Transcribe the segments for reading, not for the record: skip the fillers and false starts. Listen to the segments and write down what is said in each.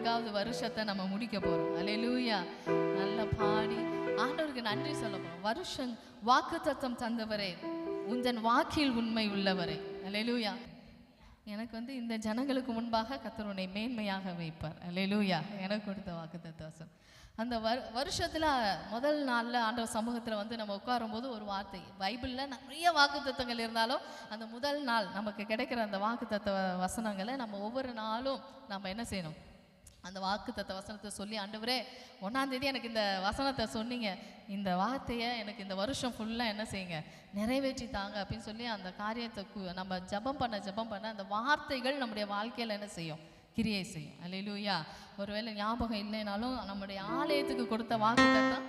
4வது வருஷத்தை நம்ம முடிக்க போறோம். அல்லேலூயா. நல்ல பாடி ஆண்டவருக்கு நன்றி சொல்ல போறோம். வருஷம் வாக்குத்தத்தம் தந்தவரே, உந்தன் வாக்கில் உண்மை உள்ளவரே. அல்லேலூயா. எனக்கு இந்த ஜனங்களுக்கு முன்பாக கர்த்தர் உன்னை மேன்மையாக வைப்பார். அல்லேலூயா. எனக்கு கொடுத்த வாக்குத்தத்தம். அந்த வருஷத்துல முதல் நாள்ல ஆண்டவர் சமூகத்துல நம்ம உட்காரும் போது ஒரு வார்த்தை, பைபிள்ல நிறைய வாக்குத்தத்தங்கள் இருந்தாலும் அந்த முதல் நாள் நமக்கு கிடைக்கிற அந்த வாக்குத்தத்த வசனங்களை நம்ம ஒவ்வொரு நாளும் நம்ம என்ன செய்யணும், அந்த வாக்குத்தத்த வசனத்தை சொல்லி, ஆண்டவரே 1ஆம் தேதி எனக்கு இந்த வசனத்தை சொன்னீங்க, இந்த வார்த்தையை எனக்கு இந்த வருஷம் ஃபுல்லாக என்ன செய்யுங்க, நிறைவேற்றி தாங்க அப்படின்னு சொல்லி அந்த காரியத்தை நம்ம ஜெபம் பண்ண அந்த வார்த்தைகள் நம்முடைய வாழ்க்கையில் என்ன செய்யும், கிரியை செய்யும். அல்லேலூயா. ஒருவேளை ஞாபகம் இல்லைனாலும் நம்முடைய ஆலயத்துக்கு கொடுத்த வாக்குத்தத்தம்,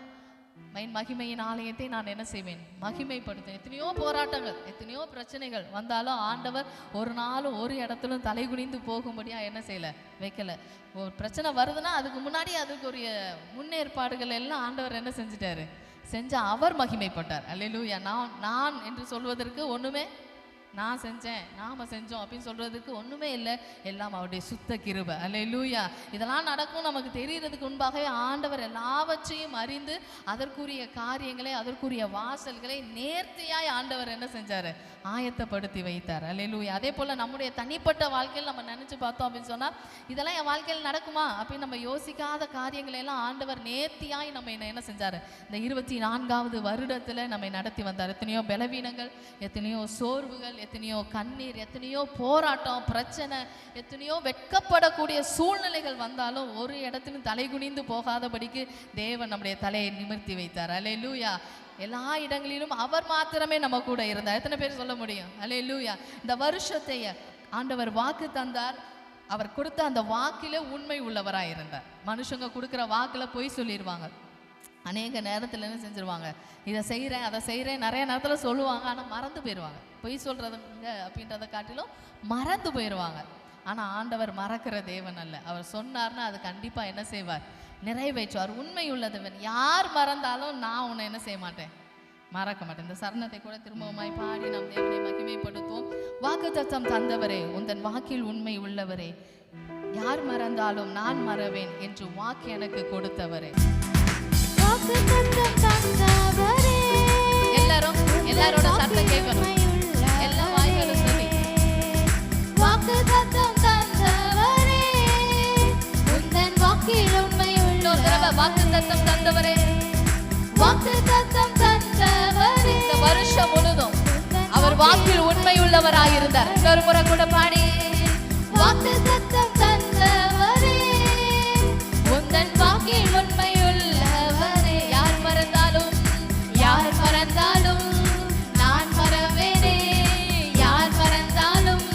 மகிமையின் ஆலயத்தை நான் என்ன செய்வேன், மகிமைப்படுத்தேன். எத்தனையோ போராட்டங்கள், எத்தனையோ பிரச்சனைகள் வந்தாலும் ஆண்டவர் ஒரு நாளும் ஒரு இடத்துலும் தலை குனிந்து போகும்படியா என்ன செய்யல, வைக்கல. ஒரு பிரச்சனை வருதுன்னா அதுக்கு முன்னாடி அதுக்குரிய முன்னேற்பாடுகள் எல்லாம் ஆண்டவர் என்ன செஞ்சிட்டாரு, செஞ்சா அவர் மகிமைப்பட்டார். அல்லேலூயா. நான் என்று சொல்வதற்கு ஒண்ணுமே, நான் செஞ்சேன், நாம செஞ்சோம் அப்படின்னு சொல்றதுக்கு ஒண்ணுமே இல்லை, எல்லாம் அவருடைய சுத்த கிருபை. அல்லேலூயா. இதெல்லாம் நடக்கும் நமக்கு தெரியறதுக்கு முன்பாகவே ஆண்டவர் எல்லாவற்றையும் அறிந்து அதற்குரிய காரியங்களை, அதற்குரிய வாசல்களை நேர்த்தியாய் ஆண்டவர் என்ன செஞ்சாரு, ஆயத்தப்படுத்தி வைத்தார். அல்லேலூயா. அதே போல நம்முடைய தனிப்பட்ட வாழ்க்கையில் நம்ம நினைச்சு பார்த்தோம் அப்படின்னு சொன்னா, இதெல்லாம் என் வாழ்க்கையில் நடக்குமா அப்படின்னு நம்ம யோசிக்காத காரியங்களை எல்லாம் ஆண்டவர் நேர்த்தியாய் நம்ம என்ன செஞ்சாரு, இந்த 24வது வருடத்துல நம்மை நடத்தி வந்தார். எத்தனையோ பலவீனங்கள், எத்தனையோ சோர்வுகள், எத்தனையோ கண்ணீர், எத்தனையோ போராட்டம், பிரச்சனை, எத்தனையோ வெட்கப்படக்கூடிய சூழ்நிலைகள் வந்தாலும் ஒரு இடத்திலும் தலை குனிந்து போகாதபடிக்கு தேவன் நம்முடைய தலையை நிமிர்த்தி வைத்தார். அல்லேலூயா. எல்லா இடங்களிலும் அவர் மாத்திரமே நம்ம கூட இருந்தார். எத்தனை பேர் சொல்ல முடியும்? அல்லேலூயா. இந்த வருஷத்தை ஆண்டவர் வாக்கு தந்தார். அவர் கொடுத்த அந்த வாக்கில உண்மை உள்ளவராக இருந்தார். மனுஷங்க கொடுக்குற வாக்குல பொய் சொல்லிடுவாங்க. அநேக நேரத்தில் என்ன செஞ்சிருவாங்க, இதை செய்கிறேன் அதை செய்கிறேன் நிறைய நேரத்தில் சொல்லுவாங்க, ஆனால் மறந்து போயிடுவாங்க. பொய் சொல்கிறதுங்க அப்படின்றத காட்டிலும் மறந்து போயிடுவாங்க. ஆனால் ஆண்டவர் மறக்கிற தேவன் அல்ல. அவர் சொன்னார்னா அது கண்டிப்பாக என்ன செய்வார், நிறைவேற்றுவார். உண்மை உள்ளதவன். யார் மறந்தாலும் நான் உன்னை என்ன செய்ய மாட்டேன், மறக்க மாட்டேன். இந்த சரணத்தை கூட திரும்பவுமாய் பாடி நம் தேவனை மகிமைப்படுத்துவோம். வாக்குத்தத்தம் தந்தவரே, உந்தன் வாக்கில் உண்மை உள்ளவரே, யார் மறந்தாலும் நான் மறவேன் என்று வாக்கு எனக்கு கொடுத்தவரே. எல்லாரோட சத்தம் கேட்கணும், எல்லா வாய்களும் சொல்லி. வாக்குத்தத்தம் தந்தவரே, உந்தன் வாக்கில் உண்மை உள்ளவரே. வாக்குத்தத்தம் தந்தவரே, வாக்குத்தத்தம் தந்தவரே. இந்த வருஷம் முழுதும் அவர் வாக்கில் உண்மை உள்ளவராயிருந்தார். இன்னொரு முறை கூட பாடி. வாக்குத்தத்தம் தந்தவரே, உந்தன் வாக்கில் உண்மை உள்ளவரே. யார் மறந்தாலும் நான் மறவேனே, யார் மறந்தாலும்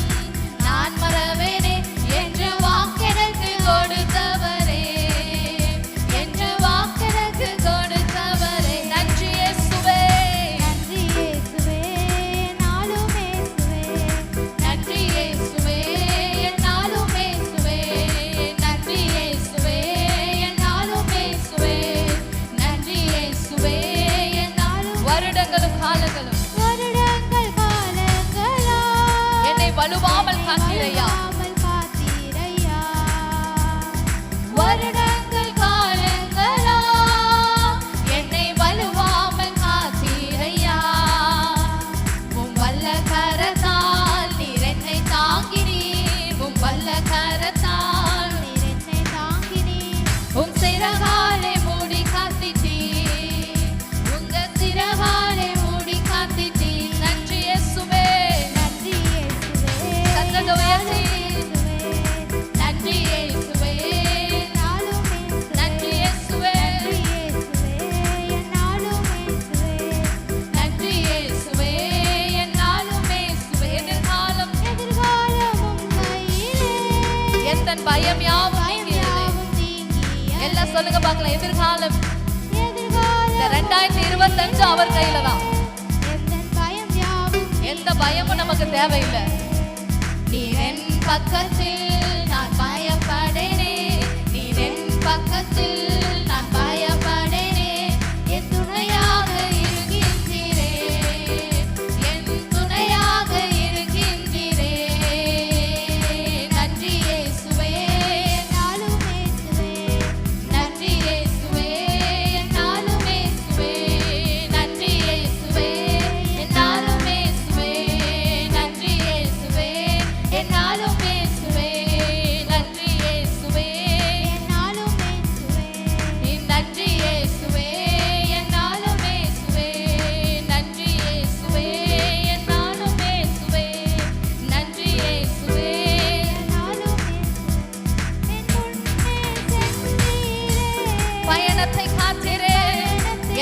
நான் மறவேனே என்று வாக்கெனக்கு கொடுத்தவரே, என்று வாக்கெனக்கு கொடுத்தவரே. நன்றி இயேசுவே, நன்றி இயேசுவே, நாளும் இயேசுவே, நன்றி இயேசுவே, நாளும் இயேசுவே, நன்றி இயேசுவே, நாளும் இயேசுவே, நன்றி இயேசுவே, நாளும். வருடங்களும் காலங்களும் என்னை வலுவாமல் காத்தீரையா, வருடங்கள் காலங்களா என்னை வலுவாமல் காத்தீரையா. உம் வல்ல கரத்தால் நீர் என்னை தாங்கினீர், உம் வல்ல கரத்தால் நீர் என்னை தாங்கினீர். உம் சிறகாலே மூடி காத்திட்டீர், உங்க சிறகாலே மூடி காத்திட்டீர். நன்றி இயேசுவே, நன்றி இயேசுவே, கர்த்தரை உயர்த்தி. நன்றி இயேசுவே, நாளும் இயேசுவே, நன்றி இயேசுவே, நாளும் இயேசுவே, நன்றி இயேசுவே, நாளும் இயேசுவே. எதிர்காலம் உம் கையிலே, எந்தன் பயம் யாவும் நீங்கியது. எல்லாம் சொல்லுங்க பார்க்கலாம். எதிர்காலம் இந்த 2025 அவர் கையில தான். எந்த பயமும் நமக்கு தேவையில்லை. நீர் என் பக்கத்தில் நான் பயப்படேனே, நீர் என் பக்கத்தில் நான் பயப்படேனே, என் துணையாக இருக்கின்றீரே, என் துணையாக இருக்கின்றீரே. நன்றி இயேசுவே, நாளும்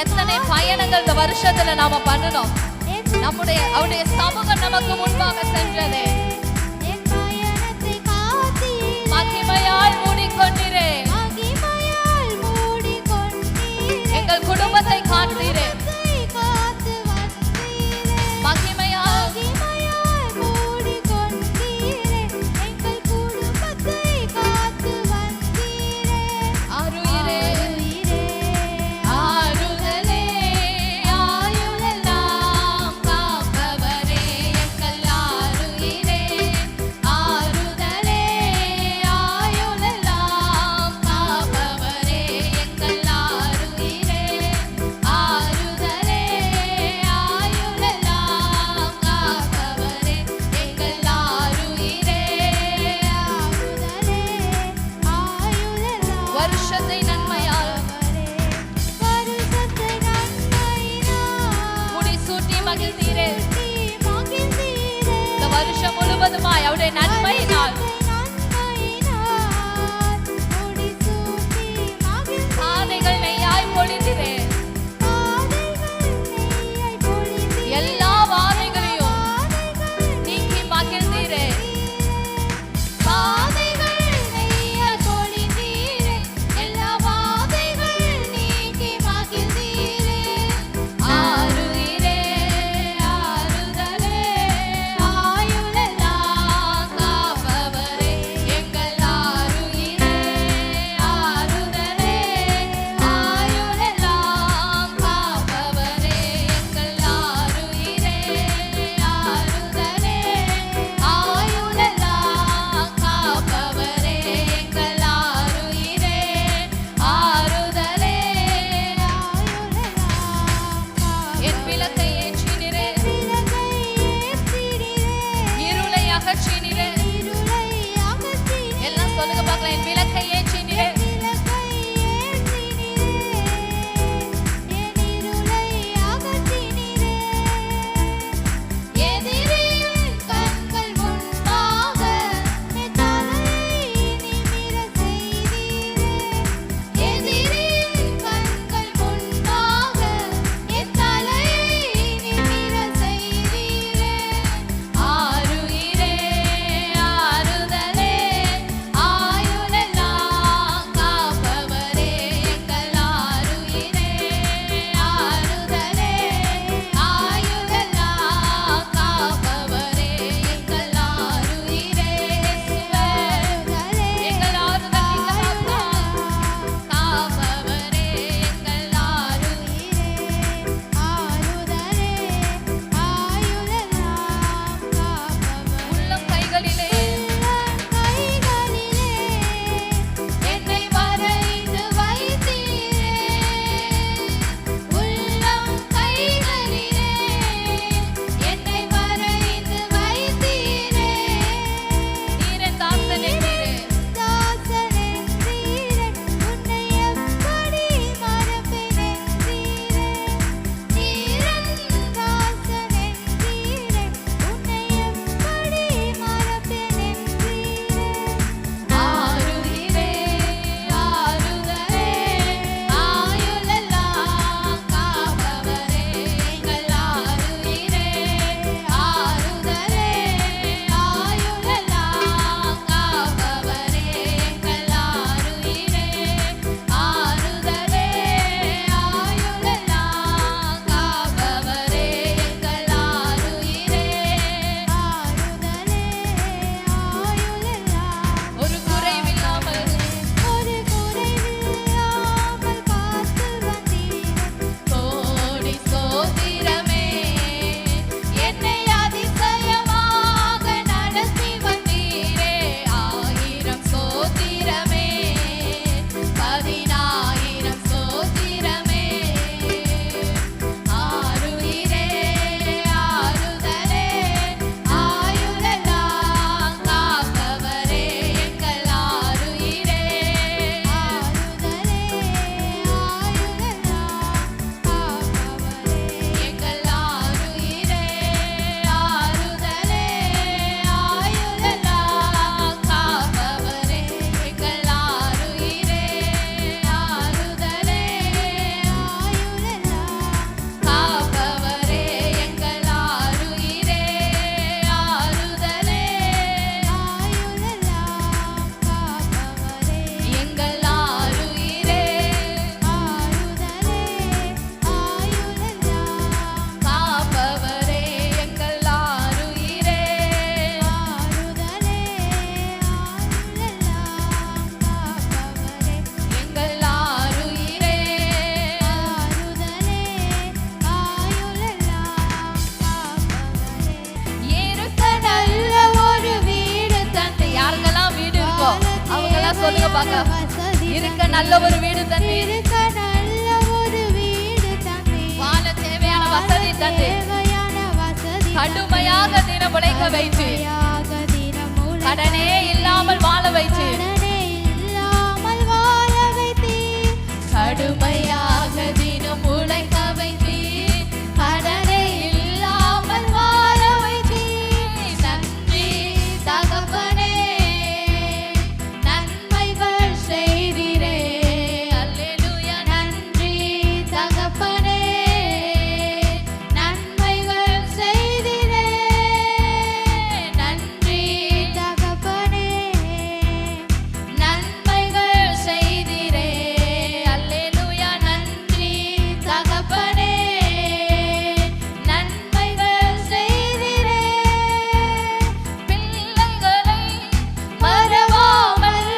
எத்தனை பயணங்கள் இந்த வருஷத்துல நாம பண்ணணும். அவருடைய சமூகம் நமக்கு முன்பாக சென்றதே. மகிமையால் மூடிக்கொண்டீரே, எங்கள் குடும்பத்தை காத்தீரே. வருஷம் முழுவதுமாய் அவருடைய நன்மையினால் பாதைகள் நெய்யாய் பொழிந்தீரே. எல்லா வாதைகளையும் நீக்கி மகிழ்ந்தீரே. பாக்க இருக்க நல்ல ஒரு வீடு தந்தீர், வாழ தேவையான வசதி தந்தீர், கடுமையாக தினம் உழைக்க வைத்து கடனே இல்லாமல் வாழ வைத்து கடுமையாக தினம் உழைக்க வைத்து கடனே இல்லாமல் வாழ வைத்து நன்றி தகப்பனே நன்மைகள் செய்திரே. அல்லேலூயா. நன்றி தகப்பனே நன்மைகள் செய்திரே. நன்றி தகப்பனே நன்மைகள் செய்திரே. அல்லேலூயா. நன்றி தகப்பனே நன்மைகள் செய்திரே. பிள்ளைகளை மறவாமல்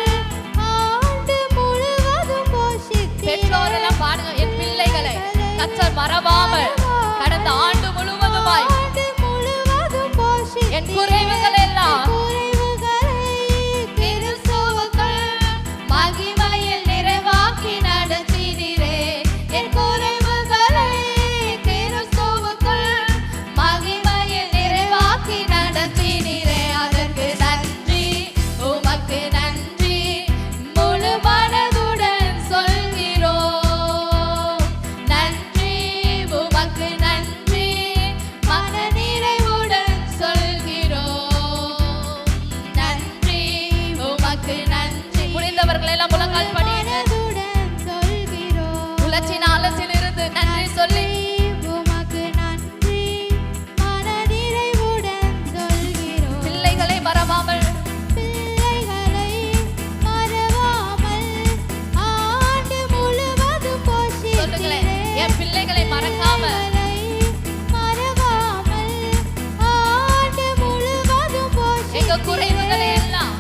ஆண்டு முழுவதும் போஷித்தீரே. பெற்றோரெல்லாம் பாடுங்க, என் பிள்ளைகளை கர்த்தர் மறவாமல் கடந்த ஆண்டு முழுவதுமாய் என் குறைவுகள் எல்லாம் கிறிஸ்துவுக்குள் மகிமையில் நிறைவாக்கி நடத்தினீரே. என் குறைவுகளை கிறிஸ்துவுக்குள் மகிமையில் நிறைவாக்கி நடத்தினீரே. அதற்கு நன்றி, உமக்கு நன்றி, முழு மனதுடன் சொல்கிறோம். நன்றி, உமக்கு நன்றி, மன நிறைவுடன் சொல்கிறோம். நன்றி, உமக்கு நன்றி. முடிந்தவர்கள் எல்லாம் முழங்கால் படியுங்க. உலச்சின் ஆழத்திலிருந்து நன்றி சொல்லி பிள்ளைகளை மறவாமல் சொல்லுங்களேன், என் பிள்ளைகளை மறக்காம எங்க குறைவுகளை எல்லாம்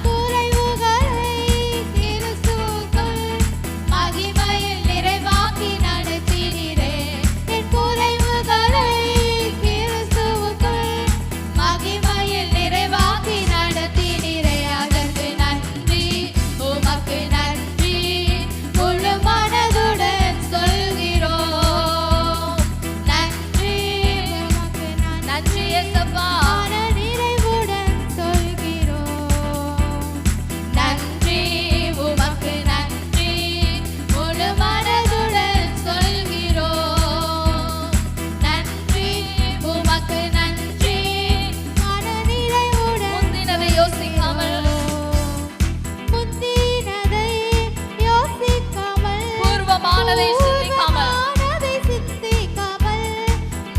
மகிமையில் நிறைவாக்கி நடத்தினீரே. என் குறைவுகளை கிறிஸ்துவுக்குள் மகிமையில் நிறைவாக்கி நடத்தினீரே. அதற்கு நன்றி, உமக்கு நன்றி, முழு மனதுடன் சொல்கிறோம். நன்றி, நன்றி இயேசப்பா. நன்றி, உமக்கு நன்றி, முழு மனதுடன் சொல்கிறோம். நன்றி, உமக்கு நன்றி, முந்தினதை யோசிக்காமல் பூர்வமானதை சிந்திக்காமல்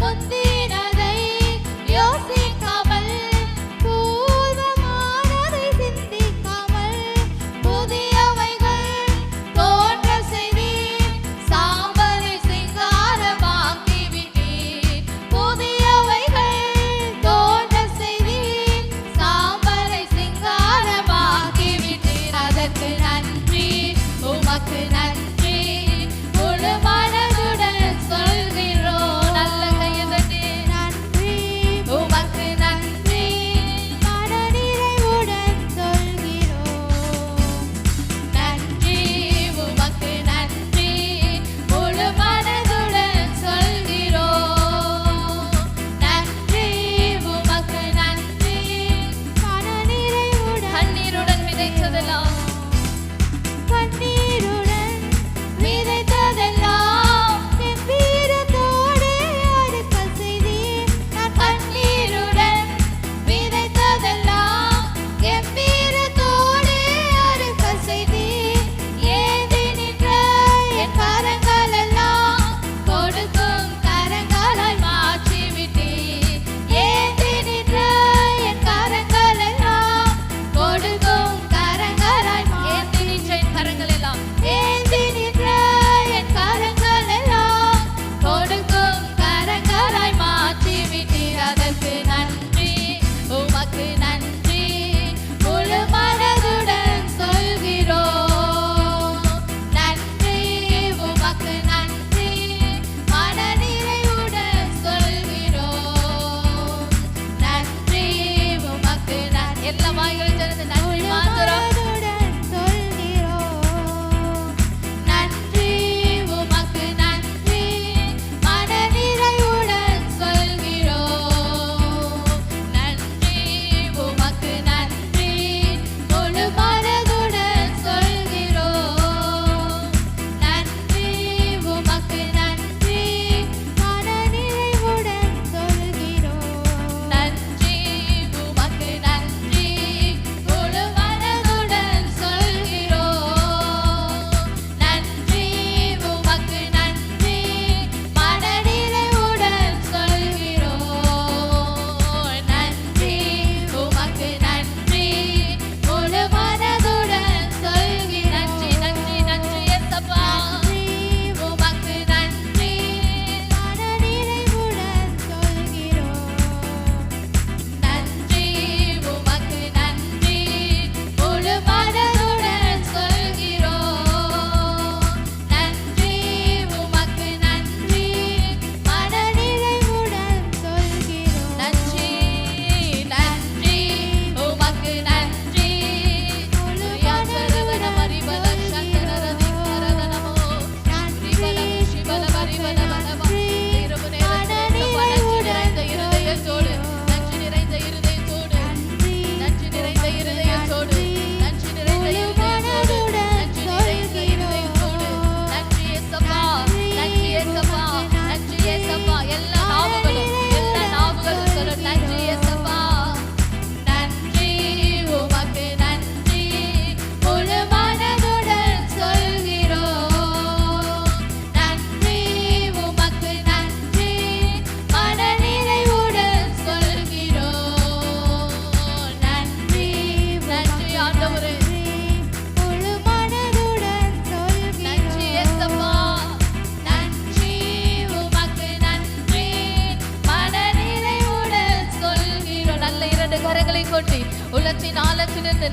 முந்தினதை யோசிக்காமல் புதியவைகள் தோன்ற செய்தீர், சாம்பலை சிங்காரமாக்கி விட்டீர். புதியவைகள் தோன்ற செய்தீர், சாம்பலை சிங்காரமாக்கி விட்டீர். அதற்கு நன்றி, உமக்கு நன்றி, முழு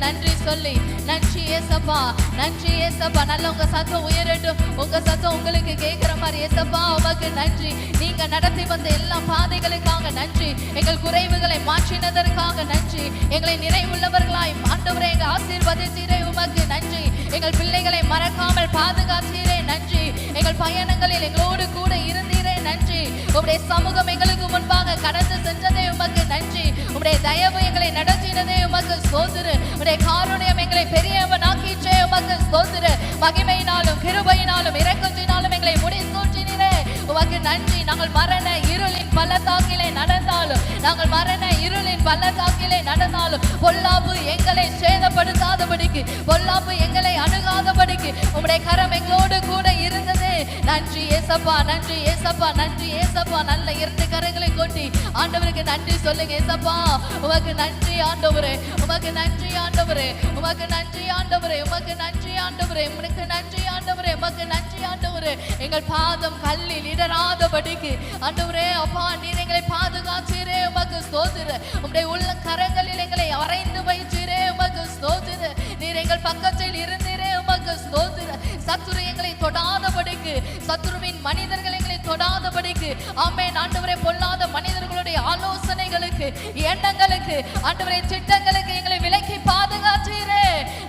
நன்றி சொல்லி நன்றி ஏசப்பா, நன்றி ஏசப்பா. நல்ல உங்க சத்தம் உயரட்டும், உங்க சத்தம் உங்களுக்கு கேட்கிற மாதிரி. ஏசப்பா உமக்கு நன்றி. நீங்க நடத்தி வந்த எல்லா பாதைகளுக்காக நன்றி. எங்கள் குறைவுகளை மாற்றினதற்காக நன்றி. எங்களை நிறைவுள்ளவர்களாய் ஆண்டவரே எங்க ஆசீர்வதித்தீரே உமக்கு நன்றி. எங்கள் பிள்ளைகளை மறக்காமல் பாதுகாத்தீரே நன்றி. எங்கள் பயணங்களில் எங்களோடு கூட இருந்தீரே நன்றி. உம்முடைய சமூகம் எங்களுக்கு முன்பாக கடந்து சென்றதே உமக்கு நன்றி. உம்முடைய தயவு எங்களை நடத்தினதே உமக்கு ஸ்தோத்திரம். உம்முடைய காருண்யம் எங்களை பெரியவனாக்கிற்றே உமக்கு ஸ்தோத்திரம். மகிமையினாலும் கிருபையினாலும் இரக்கத்தினாலும் எங்களை முடிசூட்டினீரே உமக்கு நன்றி. நாங்கள் மரண இருளின் பள்ளத்தாக்கிலே நடந்தாலும், நாங்கள் மரண இருளின் பள்ளத்தாக்கிலே நடந்தாலும் பொல்லாப்பு எங்களை சேதப்படுத்தாதபடிக்கு, பொல்லாப்பு எங்களை அணுகாதபடிக்கு உம்முடைய கரம் எங்களோடு கூட இருந்ததே நன்றி ஏசப்பா, நன்றி ஏசப்பா, நன்றி ஏசப்பா. நல்ல 2 கரங்களை கொட்டி ஆண்டவருக்கு நன்றி சொல்லுங்க. ஏசப்பா உமக்கு நன்றி ஆண்டவரே, உமக்கு நன்றி ஆண்டவரே, உமக்கு நன்றி ஆண்டவரே, உமக்கு நன்றி ஆண்டவரே, உமக்கு நன்றி ஆண்டவரே, உமக்கு நன்றி ஆண்டவரே. எங்கள் பாதம் கல்லில் இடராதபடிக்கு ஆண்டவரே அப்பா நீர் எங்களை பாதுகாத்தீரே உமக்கு ஸ்தோத்திரம். உம்முடைய உள்ள கரங்களில் எங்களை அறைந்து வைத்தீரே உமக்கு ஸ்தோத்திரம். நீர் எங்கள் பக்கத்தில் இருந்தீரே உமக்கு ஸ்தோத்திரம். சத்துரு எங்களை தொடாதபடிக்கு, சத்துருவின் மனிதர்கள் எங்களை தொடாதபடிக்கு, ஆமென் ஆண்டவரே, பொல்லாத மனிதர்களுடைய ஆலோசனைகளுக்கு, எண்ணங்களுக்கு, ஆண்டவரே திட்டங்களுக்கு எங்களை விலக்கி பாதுகாத்தீரே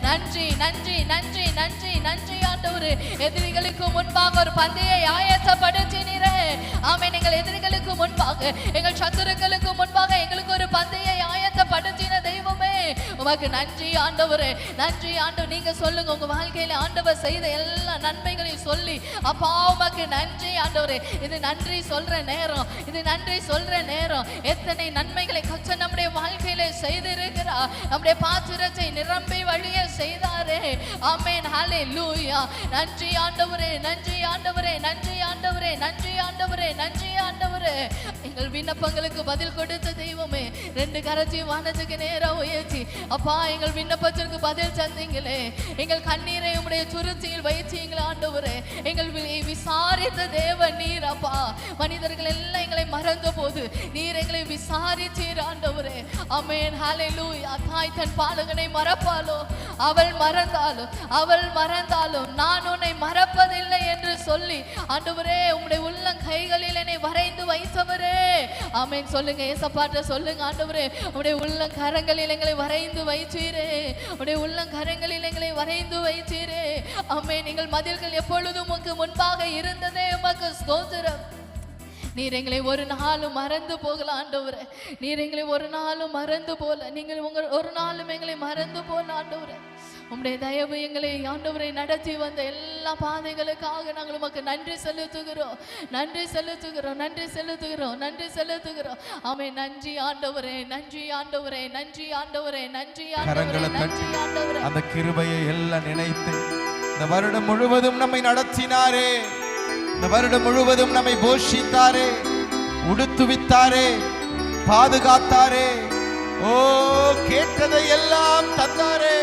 நன்றி, நன்றி, நன்றி, நன்றி, நன்றி ஆண்டவரே. எதிரிகளுக்கு முன்பாக ஒரு பந்தியை ஆயத்தப்படுத்தினீரே. ஆமென். எங்கள் எதிரிகளுக்கு முன்பாக, எங்கள் சத்துருக்களுக்கு முன்பாக எங்களுக்கு ஒரு பந்தியை ஆயத்தப்படுத்தின தெய்வமே உமக்கு நன்றி ஆண்டவரே, நன்றி ஆண்டவர். நீங்க சொல்லுங்க உங்க வாழ்க்கையில ஆண்டவர் செய்த எல்லா நன்மைகளையும் சொல்லி அப்பா உமக்கு நன்றி ஆண்டவரே. இது நன்றி சொல்ற நேரம், இது நன்றி சொல்ற நேரம். எத்தனை நன்மைகளை கர்த்தர் நம்முடைய வாழ்க்கையில செய்திருக்கிறார். நம்முடைய பாத்திரத்தை நிரம்பி வழிய செய்தாரே. ஆமென். ஹல்லேலூயா. நன்றி ஆண்டவரே, நன்றி ஆண்டவரே, நன்றி ஆண்டவரே, நன்றி ஆண்டவரே, நன்றி ஆண்டவரே. எங்கள் விண்ணப்பங்களுக்கு பதில் கொடுத்த தெய்வமே 2 கரத்தையும் வானத்துக்கு நேரம் உயர்த்தி அப்பா எங்கள் விண்ணப்பத்திற்கு பதில் தந்தீங்களே. எங்கள் கண்ணீரை உம்முடைய துருத்தியில் வைத்தீங்களே ஆண்டவரே. எங்கள் விசாரித்த தேவன் நீர் அப்பா. மனிதர்கள் எல்லாம் எங்களை மறந்த போது நீர் எங்களை விசாரித்தீர் ஆண்டவரே. ஆமென். ஹல்லேலூயா. தாய் தன் பாலகனை மறப்பாலோ, அவள் மறந்தாலும், அவள் மறந்தாலும் நான் உன்னை மறப்பதில்லை என்று சொல்லி ஆண்டவரே உம்முடைய உள்ளம் கைகளில் என்னை வரைந்து வைத்தவரே. ஆமென். சொல்லுங்க ஏசப்பாட்ட சொல்லுங்க ஆண்டவரே உம்முடைய உள்ளம் கரங்களில் எங்களை வரைந்து வைத்தீரே, உம்முடைய உள்ளம் கரங்களில் எங்களை வரைந்து வைத்தீரே. ஆமென். நீங்கள் மதில்கள் எப்பொழுதும் உமக்கு முன்பாக இருந்ததே உமக்கு ஸ்தோத்திரம். நீர் எங்களை ஒரு நாளும் மறந்து போகல ஆண்டவரே. நீர் எங்களை ஒரு நாளும் மறந்து போல, நீங்கள் ஒரு நாளும் எங்களை மறந்து போல ஆண்டவரே. உம்முடைய தயவு எங்களை ஆண்டவரை நடத்தி வந்த எல்லா பாதைகளுக்காக நாங்கள் உமக்கு நன்றி செலுத்துகிறோம், நன்றி செலுத்துகிறோம், நன்றி செலுத்துகிறோம், நன்றி செலுத்துகிறோம். ஆமென். நன்றி ஆண்டவரே, நன்றி ஆண்டவரே, நன்றி ஆண்டவரே, நன்றி ஆண்டவரே, நன்றி ஆண்டவரே. அந்த கிருபையை எல்லாம் நினைத்து இந்த வருடம் முழுவதும் நம்மை நடத்தினாரே, இந்த வருடம் முழுவதும் நம்மை போஷித்தாரே, உடுத்துவித்தாரே, பாதுகாத்தாரே. ஓ கேட்டதை எல்லாம் தந்தாரே.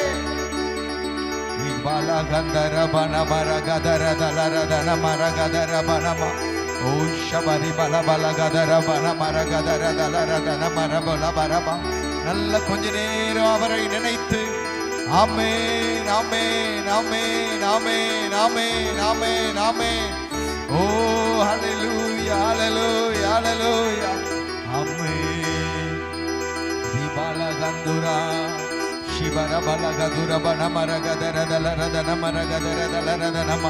பலகந்தர பனமர கதர தலரதன மரகதர பனமா ஓ ஷபரி பல பலகதர பனமர கதர தலரதன மரபல பரபா. நல்ல கொஞ்ச நேரம் அவரை நினைத்து ஆமென், ஆமென், ஆமென், ஆமென், ஆமென், ஆமென், ஆமென். ஓ ஹல்லேலூயா, ஹல்லேலூயா, ஹல்லேலூயா. ஆமென். திபலகந்துரா ಶಿವರ ಬಲಗದುರ ಬನ ಮರಗದರ ದಲರದನ ಮರಗದರ ದಲರದನಮ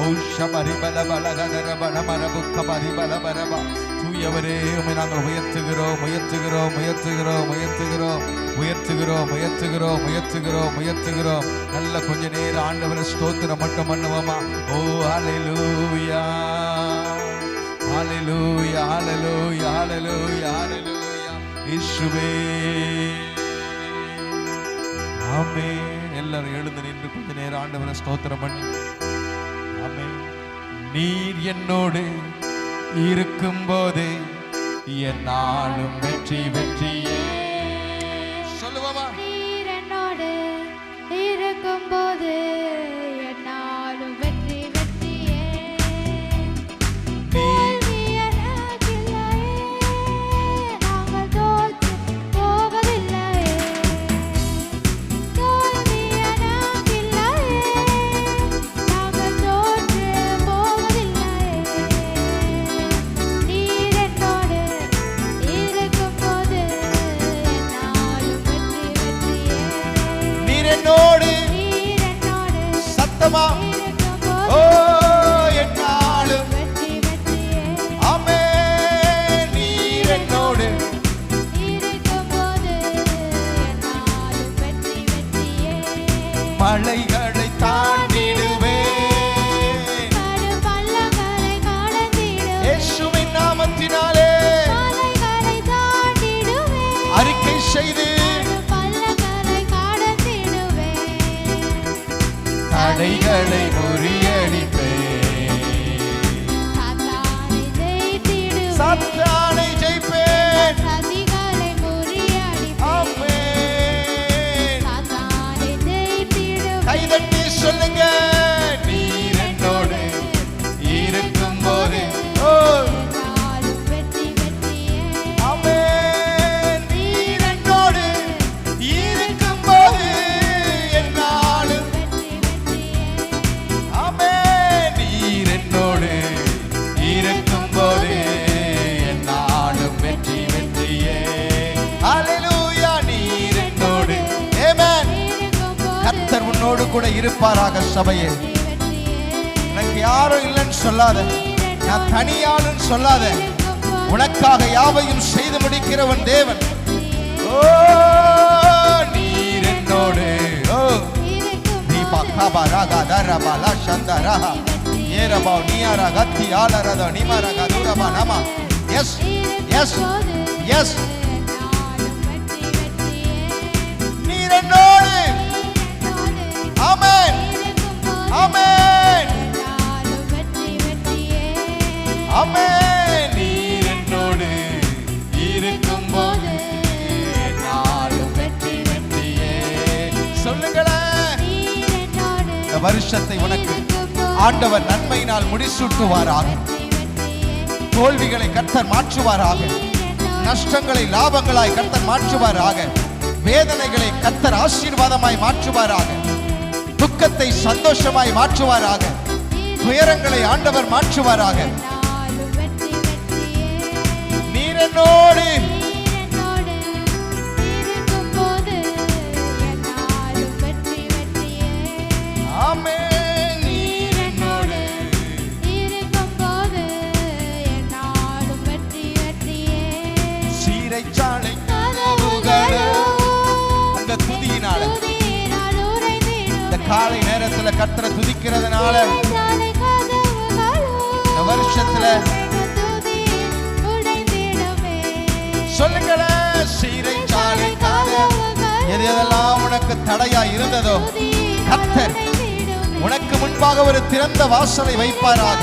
ಔಷ ಪರಿಬಲ ಬಲಗದರ ಬನ ಮರ ಬುಕ್ಕ ಪರಿಬಲ ಬರಬ. தூயவரே உம்மை நாங்கள் உயர்த்துகிறோம், உயர்த்துகிறோம், உயர்த்துகிறோம், உயர்த்துகிறோம், உயர்த்துகிறோம், உயர்த்துகிறோம், உயர்த்துகிறோம், உயர்த்துகிறோம். நல்ல கொஞ்ச நேரம் ஆண்டவரை ஸ்தோத்திரம் மட்டும் பண்ணுவோமா? ஓ ஹல்லேலூயா, ஹல்லேலூயா, ஹல்லேலூயா, ஹல்லேலூயா, ஹல்லேலூயா. இயேசுவே ஆமென். எல்லாரும் எழுந்து நின்று கொஞ்ச நேரம் ஆண்டவரை ஸ்தோத்திரம் பண்ணி ஆமென். நீர் என்னோடு இருக்கும்போது என்னாலும் வெற்றி வெற்றியே. சொல்லுவாமா? நீர் என்னோடு இருக்கும்போது என்னாலும் வெற்றி வெற்றியே. நாங்கள் தோற்று போவதில்லையே. வைப்பாராக. சபையே, எனக்கு யாரும் இல்லைன்னு சொல்லாத, நான் தனியாளுன்னு சொல்லாத. உனக்காக யாவையும் செய்து முடிக்கிறவன் தேவன். ஓ நீர் என்னோடு. ஓ தீபா காபாராகா தரபாலா சந்தரஹா ஏரபா நியாரா கத்தி ஆலரத நிமரகா துரபா நம. எஸ் எஸ் எஸ், நீர் என்னோடு. ஆமென் ஆமென் ஆமென். நீர் என்னோடு இருக்கும்போது நாளும் வெற்றி வெற்றியே. சொல்லுங்களேன், இந்த வருஷத்தை உனக்கு ஆண்டவர் நன்மையினால் முடிசூட்டுவாராக. தோல்விகளை கர்த்தர் மாற்றுவாராக. நஷ்டங்களை லாபங்களாய் கர்த்தர் மாற்றுவாராக. வேதனைகளை கர்த்தர் ஆசீர்வாதமாய் மாற்றுவாராக. துக்கத்தை சந்தோஷமாய் மாற்றுவாராக. துயரங்களை ஆண்டவர் மாற்றுவாராக. நீர் என்னோடு. ஆமென். நீர் என்னோடு. சீரைச்சாலை கதவுகளோ உங்க துதியினால, இந்த காலை நேரத்துல கர்த்தரை துதிக்கிறதுனால இந்த வருஷத்துல சொல்லுங்களேன், சீரைச்சாலை கதவு எது எதெல்லாம் உனக்கு தடையா இருந்ததோ கர்த்தர் உனக்கு முன்பாக ஒரு திறந்த வாசலை வைப்பாராக.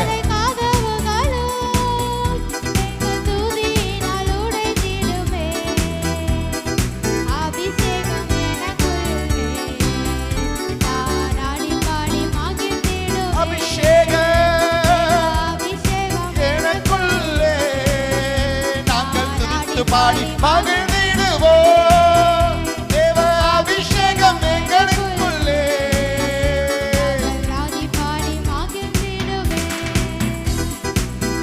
பாடி மகிழ்ந்திடுவோம். தேவ அபிஷேகம் எங்களுக்குள்ளே.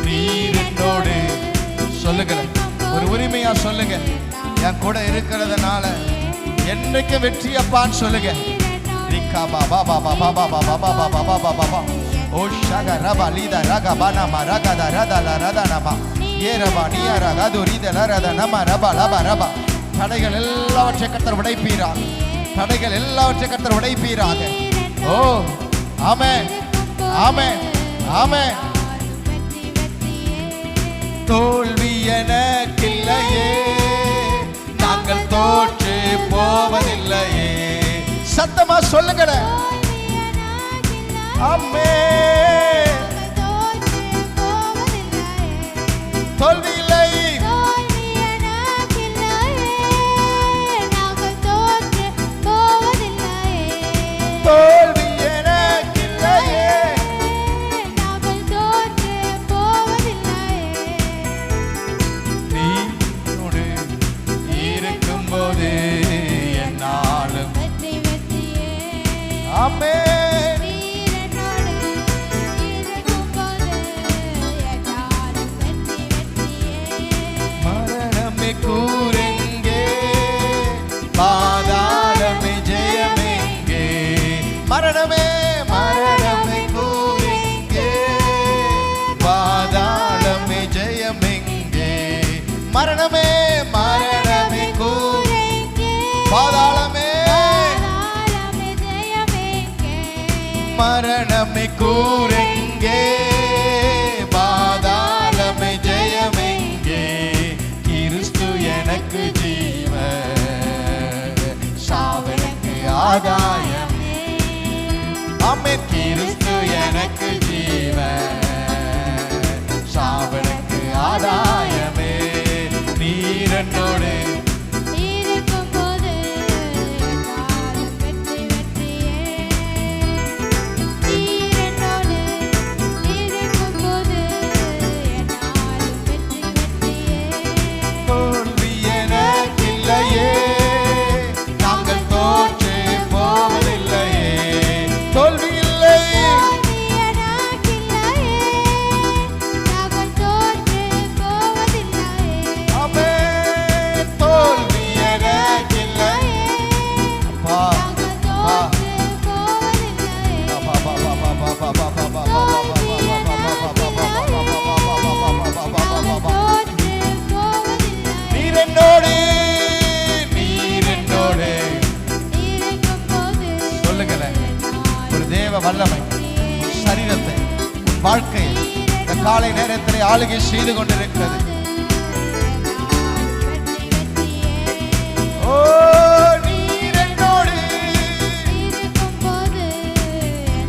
நீர் என்னோடு. சொல்லுங்க, ஒரு உரிமையா சொல்லுங்க, என் கூட இருக்கிறதுனால என்னைக்கு வெற்றி அப்பான்னு சொல்லுங்க. ரிகா பாபா பாபா பாபா பாபா பாபா பாபா பாபா ஓ ஷக ரபா லீதா ரகா பானா மரகதா ரதா ரதா நமா ஏரபா நியரா கதுரிதல ரத நம ரபா லபா ரபா. தடைகள் எல்லாவற்றை கர்த்தர் உடைப்பீராக. தடைகள் எல்லாவற்றை கர்த்தர் உடைப்பீராக. ஓ ஆமென் ஆமென் ஆமென். தோல்வி எனக்கில்லையே, நாங்கள் தோற்று போவதில்லையே. சத்தமா சொல்லுங்க. ஆமென். தோல்வி இல்லை. தோல்வி எனக்கில்லையே. நீரோடு இருக்கும்போது என்னாலும். ஆமென். கூரெங்கே பாதாளமே ஜெயமெங்கே. மரணமே மரணமே கூரெங்கே பாதாளமே ஜெயமெங்கே. மரணமே மரணமே கூரெங்கே பாதாளமே மரணமே கூரெங்கே பாதாளமே ஜெயமெங்கே. எனக்கு ஜீவ சாவனுக்கு ஆதாயமே. ஆமென். கிறிஸ்து எனக்கு ஜீவ சாவனுக்கு ஆதாயமே. நீ வாழ்க்கை இந்த காலை நேரத்திலே ஆளுகை செய்து கொண்டிருக்கிறது. ஓ நீர் என்னோடு இருக்கும்போது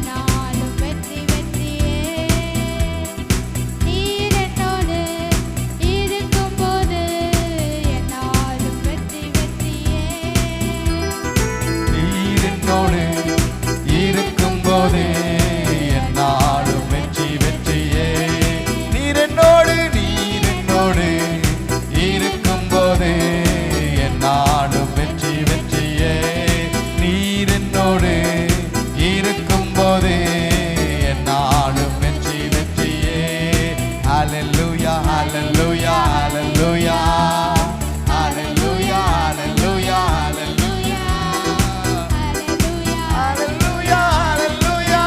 நாளும் வெற்றி வெற்றியே. நீர் என்னோடு இருக்கும்போது நாளும் வெற்றி வெற்றியே. நீர் என்னோடு இருக்கும்போது என்னாலும் வெற்றி வெற்றியே. நீர் என்னோடு இருக்கும்போது என்னாலும் வெற்றி வெற்றியே. நீர் என்னோடு இருக்கும்போது என்னாலும் வெற்றி வெற்றியே. ஹல்லேலூயா ஹல்லேலூயா ஹல்லேலூயா ஹல்லேலூயா ஹல்லேலூயா ஹல்லேலூயா ஹல்லேலூயா ஹல்லேலூயா.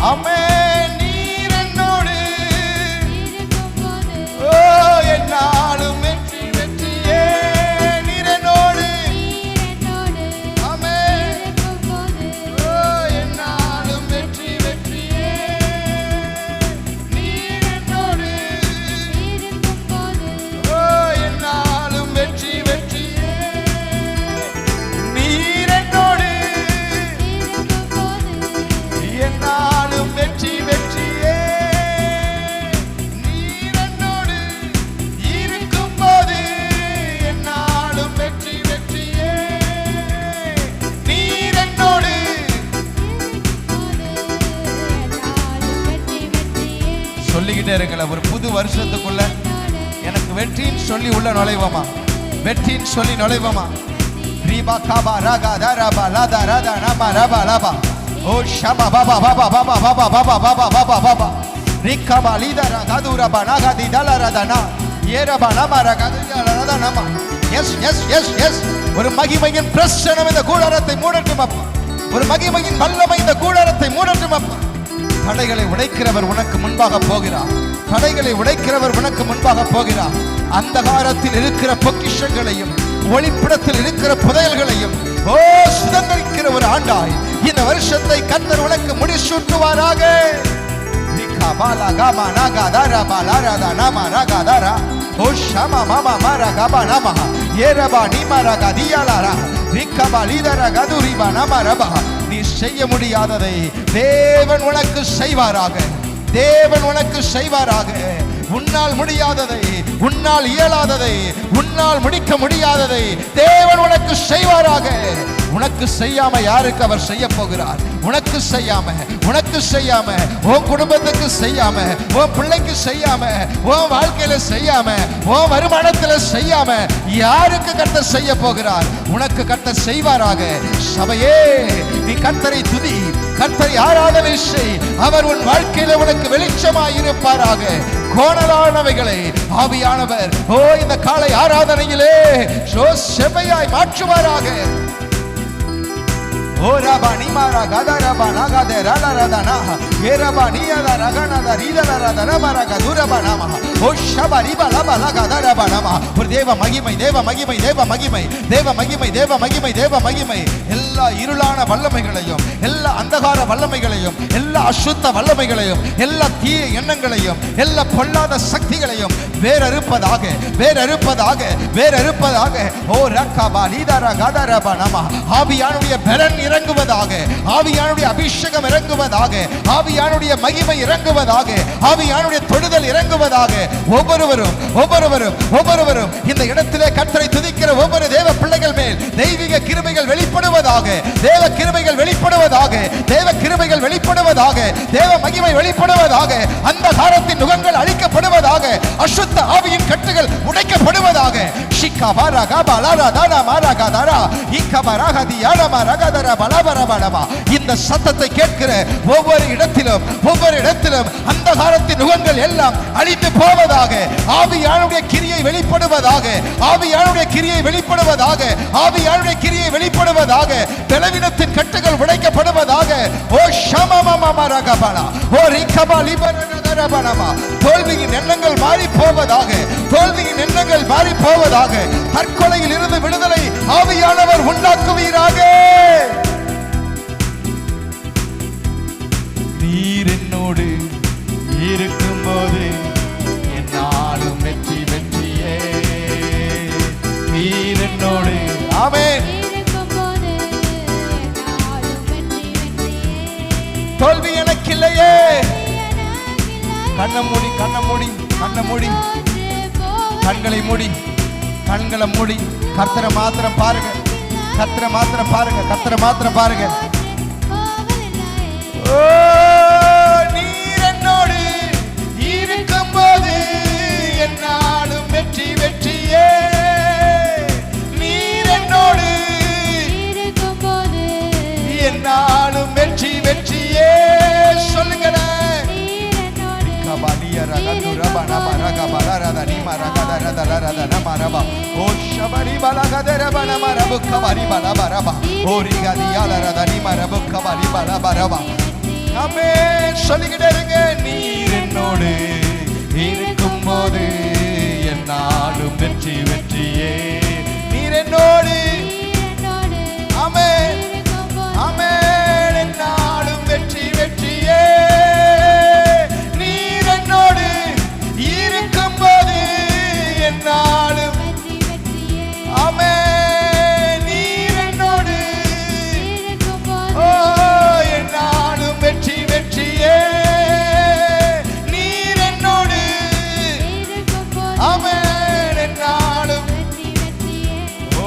ஆமென். நீர் என்னோடு ஓ என்னாலும் வெற்றி வெற்றியே. நீர் என்னோடு ஆமென். ஓ என்னாலும் வெற்றி வெற்றியே. நீர் என்னோடு ஓ என்னாலும் வெற்றி வெற்றியே. நீர் என்னோடு என்னாலும் வெற்றி வெற்றியே. நீர் என்னோடு இருக்கும்போது என்னாலும் வெற்றி வெற்றியே. நீர் என்னோடு சொல்லிக்கிட்டே இருங்கள. ஒரு புது வருஷத்துக்குள்ள எனக்கு வெற்றின்னு சொல்லி உள்ள நுழைவோமா? வெற்றின்னு சொல்லி நுழைவோமா? ரீபா காபா ராகா தாராபா லாதா ராதா நாமா ரபா லாபா ஓ ஷபா பாபா பாபா பாபா பாபா பாபா பாபா பாபா பாபா ரிக்கபா லீதரா கதுரபா நாகதி தலரதனா ஏரபா நாமா ரகதி தலரதனா. Yes yes yes yes. ஒரு மகிமையின் பிரசன்னம் இந்த கூடாரத்தை மூடட்டும் அப்பா. ஒரு மகிமையின் வல்லமை இந்த கூடாரத்தை மூடட்டும் அப்பா. தடைகளை உடைக்கிறவர் உனக்கு முன்பாக போகிறார். தடைகளை உடைக்கிறவர் உனக்கு முன்பாக போகிறார். அந்தகாரத்தில் இருக்கிற பொக்கிஷங்களையும் ஒளிப்பிடத்தில் இருக்கிற புதையல்களையும் ஓ சுதந்திரிக்கிற ஒரு ஆண்டாய் இந்த வருஷத்தை கர்த்தர் உனக்கு முடிசூட்டுவாராக. ஓ ஷமா மாமா மாரா கபா நாமா ஏரபா நீமாரா கதியாலாரா ரிக்கபா லீதரா கதுரிபா நாமா ரபா. நீ செய்ய முடியாததை தேவன் உனக்கு செய்வாராக. தேவன் உனக்கு செய்வாராக. உன்னால் முடியாததை, உன்னால் இயலாததை, உன்னால் முடிக்க முடியாததை தேவன் உனக்கு செய்வாராக. உனக்கு செய்யாம யாருக்கு அவர் செய்ய போகிறார்? உனக்கு செய்யாம, உனக்கு செய்யாம, உன் குடும்பத்துக்கு செய்யாம, உன் பிள்ளைக்கு செய்யாம, உன் வாழ்க்கையில செய்யாம, உன் வருமானத்துல செய்யாம யாருக்கு கர்த்தர் செய்ய போகிறார்? உனக்கு கர்த்தர் செய்வாராக. சபையே நீ கர்த்தரை துதி, கர்த்தரை ஆராதனை செய். அவர் உன் வாழ்க்கையில உனக்கு வெளிச்சமாய் இருப்பாராக. கோணலானவைகளை ஆவியானவர் ஓ இந்த காலை ஆராதனையிலே செவ்வையாய் மாற்றுவாராக. ஓ ரபா நீமாரா கதரபா நாகதே ரலரதனா ஏரபா நீயதா ரகனதா ரீதலரதனா மரக துரபா நாமா ஓ ஷபா ரிபா லபா லகதரபா நாமா. ஒரு தேவ மகிமை, தேவ மகிமை, தேவ மகிமை, தேவ மகிமை, தேவ மகிமை, தேவ மகிமை. எல்லா இருளான வல்லமைகளையும், எல்லா அந்தகார வல்லமைகளையும், எல்லா அசுத்த வல்லமைகளையும், எல்லா தீய எண்ணங்களையும், எல்லா பொல்லாத சக்திகளையும் வேறறுப்பதாக, வேறறுப்பதாக, வேறறுப்பதாக. ஓ ரக்கபா லீதரா கதரபா நாமா. ஆவியானுடைய பலன் இறங்குவதாக, ஆவியானுடைய அபிஷேகம் இறங்குவதாக, ஆவியானுடைய மகிமை இறங்குவதாக, ஆவியானுடைய தொடுதல் இறங்குவதாக. ஒவ்வொருவரும் ஒவ்வொருவரும் ஒவ்வொருவரும் இந்த இடத்திலே கர்த்தரை துதிக்கிற ஒவ்வொரு தேவ பிள்ளைகள் மேல் தெய்வீக கிருபைகள் வெளிப்படுவதாக, தேவ கிருபைகள் வெளிப்படுவதாக, தேவ கிருபைகள் வெளிப்படுவதாக, தேவ மகிமை வெளிப்படுவதாக. அந்த காலத்தின் நுகங்கள் அழிக்கப்படுவதாக, அசுத்த ஆவியின் கட்டுகள் உடைக்கப்படுவதாக. ஷிக்க இந்த சத்தத்தை கேட்கிற ஒவ்வொரு இடத்திலும் அந்த காலத்தின் நுகங்கள் எல்லாம் அழிந்து போவதாக. ஆவியானுடைய கிரியை வெளிப்படுவதாக. ஆவியானுடைய கிரியை வெளிப்படுவதாக. ஆவியானுடைய கிரியை வெளிப்படுவதாக. பலவீனத்தின் கட்டுகள் உடைக்கப்படுவதாக. ஓ ஷமமமரகபலா ஓ ரிகபலிபரகதரபலமா. தோல்வியின் எண்ணங்கள் மாறி போவதாக. தோல்வியின் எண்ணங்கள் மாறி போவதாக. தற்கொலையில் இருந்து விடுதலை ஆவியானவர் உண்டாக்குவீராக. நீர் என்னோடு இருக்கும்போது என்னாலும் வெற்றி வெற்றியே. நீர் என்னோடு. ஆமென். தோல்வி எனக்கு இல்லையே. கண்ணை மூடி கண்களை மூடி கர்த்தரை மாத்திரம் பாருங்க. கர்த்தரை மாத்திரம் பாருங்க. ஓ நீர் என்னோடு இருக்கும்போது என்னாலும் வெற்றி வெற்றியே. நீர் என்னோடு இருக்கும்போது என்னாலும் வெற்றி வெற்றியே. சொல்லுங்க. சொல்லிக்கிட்டே இருங்க. நீர் என்னோடு இருக்கும்போது என்னாலும் வெற்றி வெற்றியே. நீர் என்னோடு. ஆமென் ஆமென். என்னாலும் வெற்றி வெற்றியே. நீர் என்னோடு இருக்கும்போது என்னாலும். ஆமென். நீர் என்னோடு. ஓ என்னாலும் வெற்றி வெற்றியே. நீர் என்னோடு. ஆமென். என்னாலும். ஓ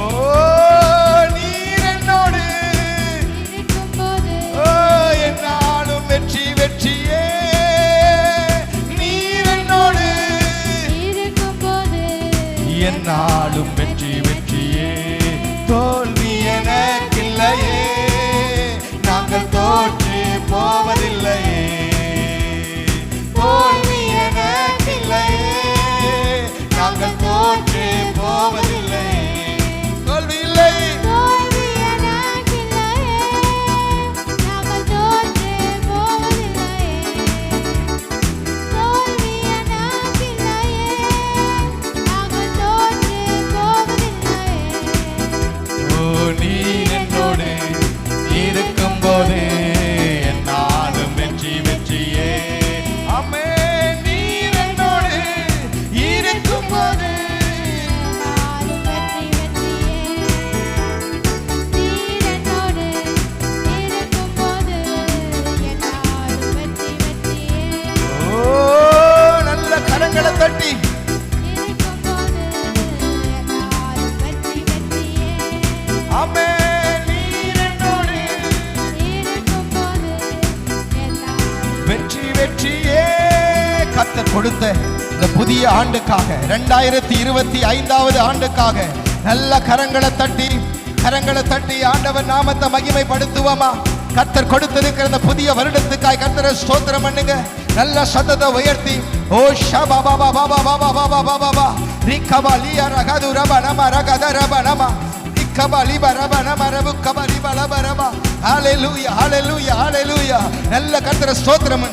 நீர் என்னோடு. ஓ என்னாலும் வெற்றி வெற்றியே. நீர் என்னோடு. என்னாலும் வெற்றி வெற்றியே. தோல்வி எனக்கில்லையே. நாங்கள் தோற்று போவதில்லையே. தோல்வி எனக்கில்லையே. நாங்கள் தோற்று போவதில்லையே. தோல்வி இல்லை. நீர் என்னோடு இருக்கும்போது என்னாலும் வெற்றி வெற்றியே. ஆமென். நீர் என்னோடு இருக்கும்போது ஓ நல்ல கரங்களை தட்டி. ஆமென். நீர் என்னோடு வெற்றி வெற்றியே. கர்த்தர் கொடுத்த இந்த புதிய ஆண்டுக்காக 2025வது ஆண்டுக்காக நல்ல கரங்களை தட்டி ஆண்டவர் நாமத்தை மகிமைப்படுத்துவோமா. கர்த்தர் கொடுத்திருக்கிற இந்த புதிய வருடத்துக்காய் கர்த்தரை ஸ்தோத்திரம் பண்ணுங்க. நல்ல சத்தத்தை உயர்த்தி ஓ ஷபா பாபா பாபா பாபா பாபா பாபா ரிகபலியா ரகது ரபனம ரகதரபனம நல்ல கர்த்தரை ஸ்தோத்திரம்.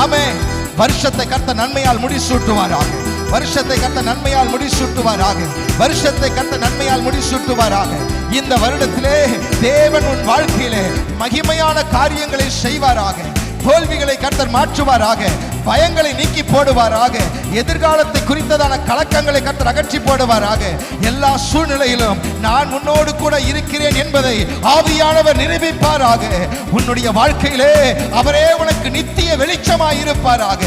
ஆமென். வருஷத்தை கர்த்தர் நன்மையால் முடிசூட்டுவாராக. வருஷத்தை கர்த்தர் நன்மையால் முடிசூட்டுவாராக. வருஷத்தை கர்த்தர் நன்மையால் முடிசூட்டுவாராக. இந்த வருடத்திலே தேவன் உன் வாழ்க்கையிலே மகிமையான காரியங்களை செய்வாராக. தோல்விகளை கர்த்தர் மாற்றுவாராக. பயங்களை நீக்கி போடுவாராக. எதிர்காலத்தை குறித்ததான கலக்கங்களை கர்த்தர் அகற்றி போடுவாராக. எல்லா சூழ்நிலையிலும் நான் உன்னோடு கூட இருக்கிறேன் என்பதை ஆவியானவர் நிரூபிப்பாராக. உன்னுடைய வாழ்க்கையிலே அவரே உனக்கு நித்திய வெளிச்சமாய் இருப்பாராக.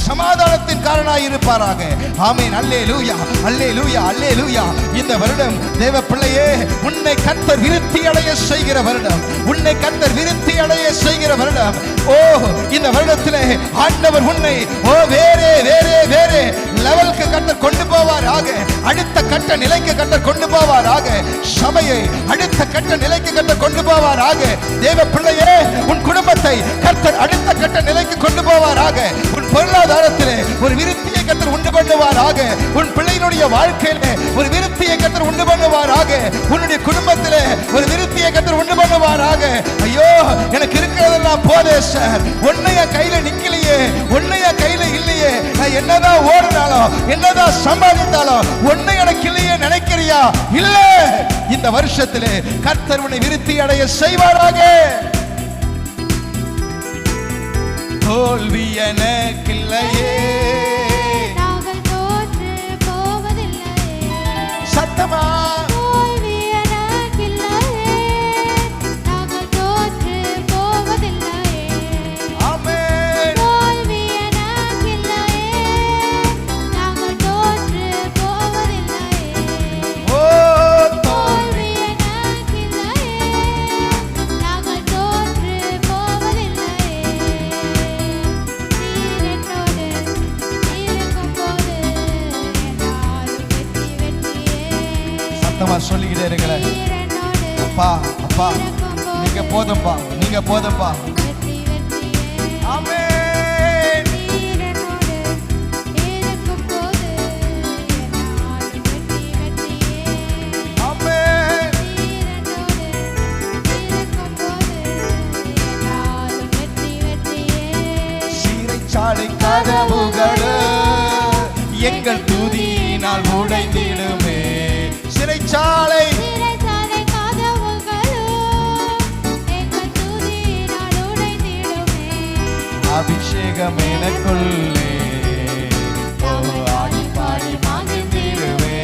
சமாதானத்தின் காரணமாய் இருப்பாராக. ஆமென். அல்லேலூயா அல்லேலூயா அல்லேலூயா. இந்த வருடம் தேவ பிள்ளையே உன்னை கர்த்தர் விருத்தி அடைய செய்கிற வருடம். உன்னை கர்த்தர் விருத்தி அடைய செய்கிற வருடம். ஓ இந்த வருடத்திலே ஆண்டவர் உன்னை வேறே லெவலுக்கு கர்த்தர் கொண்டு போவாராக. அடுத்த கட்ட நிலைக்கு கர்த்தர் கொண்டு போவாராக. சபையை அடுத்த கட்ட நிலைக்கு கர்த்தர் கொண்டு போவாராக. தேவ பிள்ளையே, உன் குடும்பத்தை கர்த்தர் அடுத்த கட்ட நிலைக்கு கொண்டு போவாராக. உன் பொருளாதாரத்திலே ஒரு விருத்தியை கர்த்தர் உண்டு பண்ணுவாராக. உன் பிள்ளையினுடைய வாழ்க்கையிலே ஒரு விருத்தியை கர்த்தர் உண்டு பண்ணுவாராக. உன்னுடைய குடும்பத்திலே ஒரு விருத்தியை கர்த்தர் உண்டு பண்ணுவாராக. ஐயோ, எனக்கு இருக்கிறதெல்லாம் போதே சார், ஒன்னைய கையில நிக்கலையே, ஒன்னைய கையில இல்லையே, நான் என்னதான் ஓடினாலும் என்னதான் சம்பாதித்தாலும் ஒன்னை எனக்கு இல்லையே நினைக்கிறியா? இல்ல, இந்த வருஷத்திலே கர்த்தர் உன்னை விருத்தி அடைய செய்வாராக. தோல்வி எனக்கில்லையே, நாங்கள் தோற்று போவதில்லையே. சத்தமா தோல்வி எனக்கில்லையே, நாங்கள் தோற்று போவதில்லையே. ஆமென். தோல்வி எனக்கில்லையே, நாங்கள் தோற்று போவதில்லையே. ஓ தோல்வி எனக்கில்லையே, நாங்கள் தோற்று போவதில்லையே. நீர் என்னோடு இருக்கும்போது என்னாலும் வெற்றி வெற்றியே. சத்தமா சொல்லிக்கிட்டே இருக்கல. நீர் என்னோடு அப்பா அப்பா, நீங்க போதும்பா, நீங்க போதும்பா. வெற்றி வெற்றியே. ஆமென். நீர் என்னோடு இருக்கும்போது என்னாலும் வெற்றி வெற்றியே. ஆமென். நீர் என்னோடு இருக்கும்போது என்னாலும் வெற்றி வெற்றியே. சிறைச்சாலை கதவுகள் எங்கள் துதியினால் உடைந்திடுமே. சிறைச்சாலை சிறைச்சாலை கதவுகளும் எங்கள் துதியினால் உடைந்திடுமே. அபிஷேகம் எனக்குள்ளே ஓ ஆடி பாடி மகிழ்ந்திடுவே.